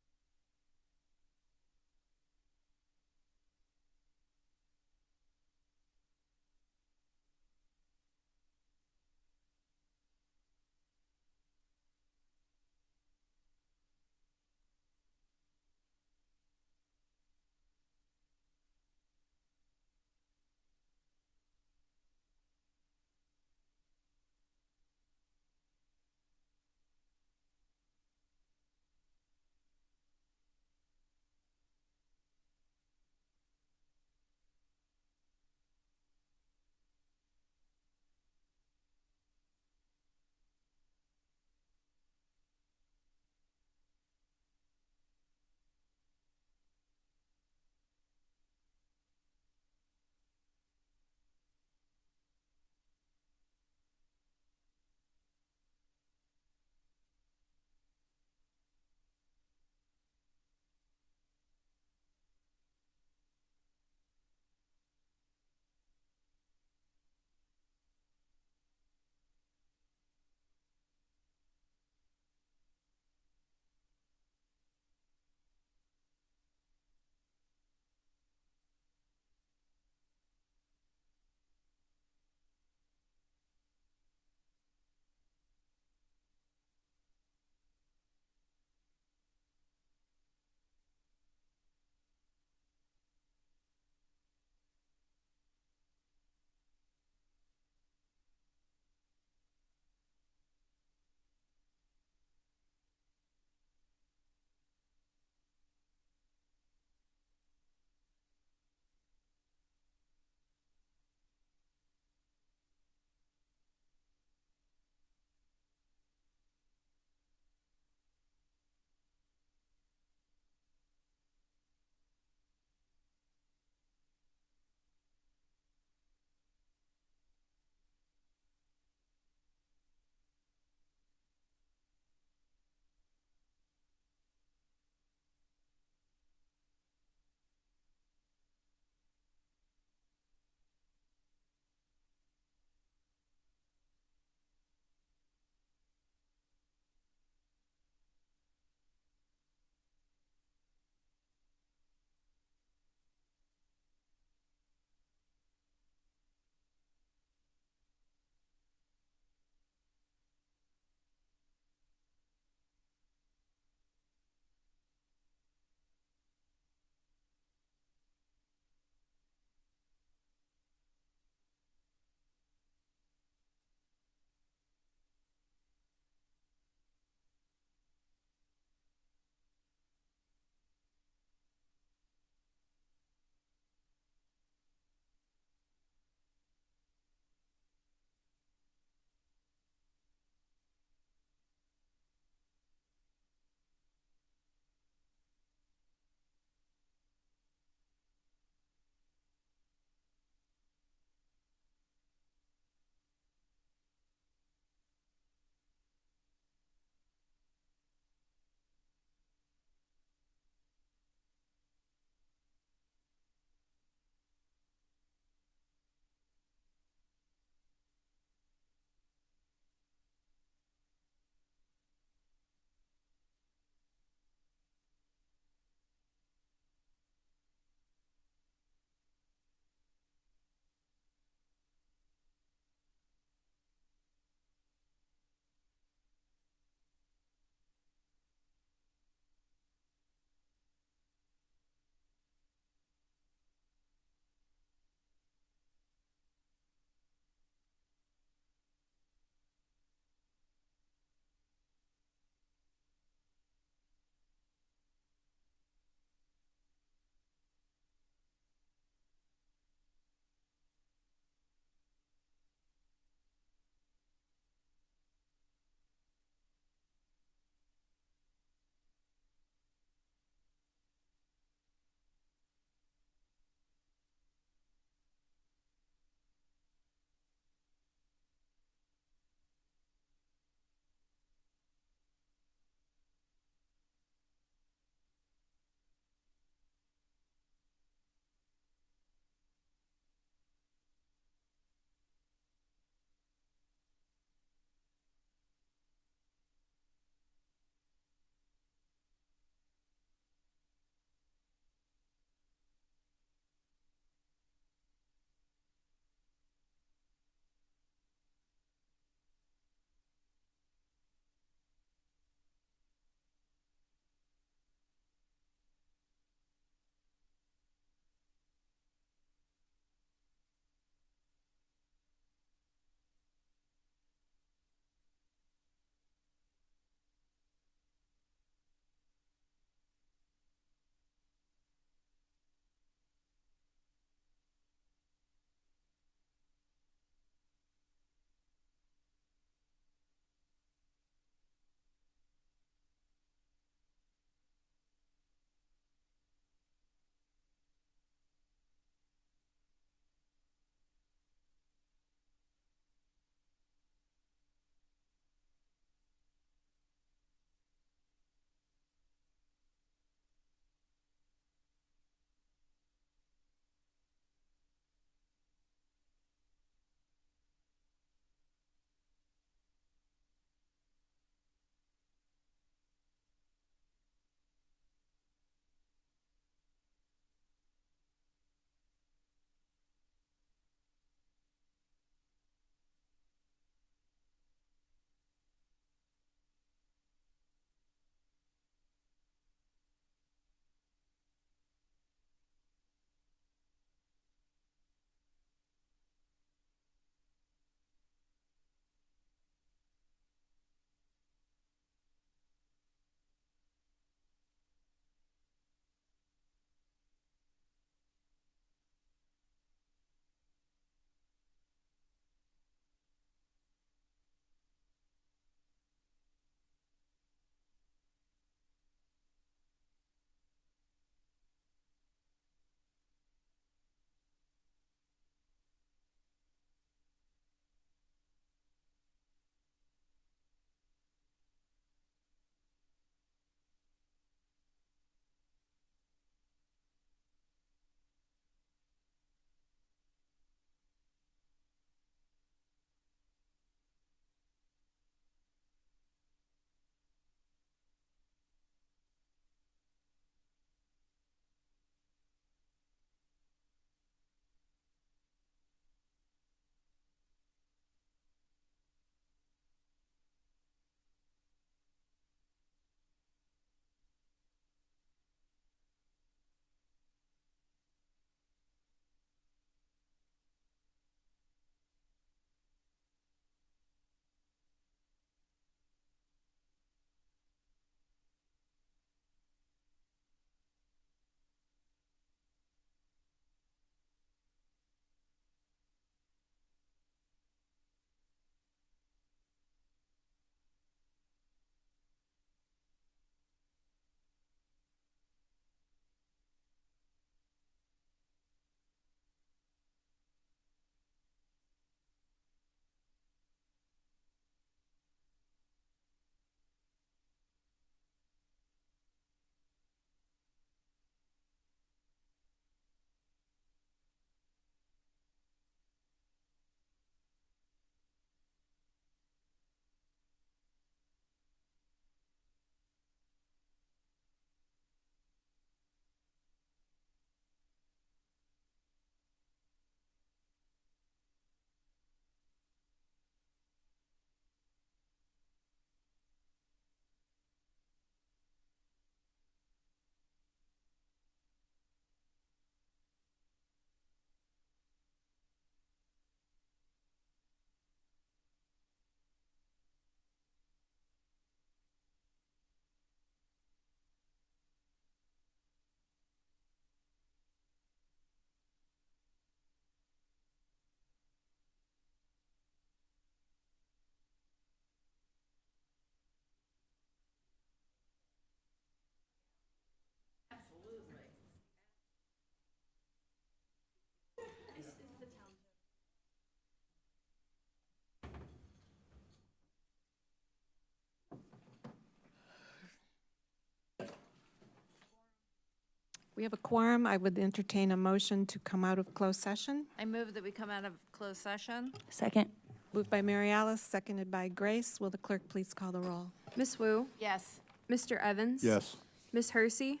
We have a quorum. I would entertain a motion to come out of closed session. I move that we come out of closed session. Second. Moved by Mary Alice, seconded by Grace. Will the clerk please call the roll? Miss Wu, Yes. Mr. Evans? Yes. Miss Hersey?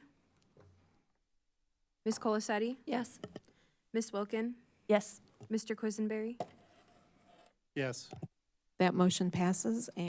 Miss Colacetti? Yes. Miss Wilkin? Yes. Mr. Quisenberry? Yes. That motion passes.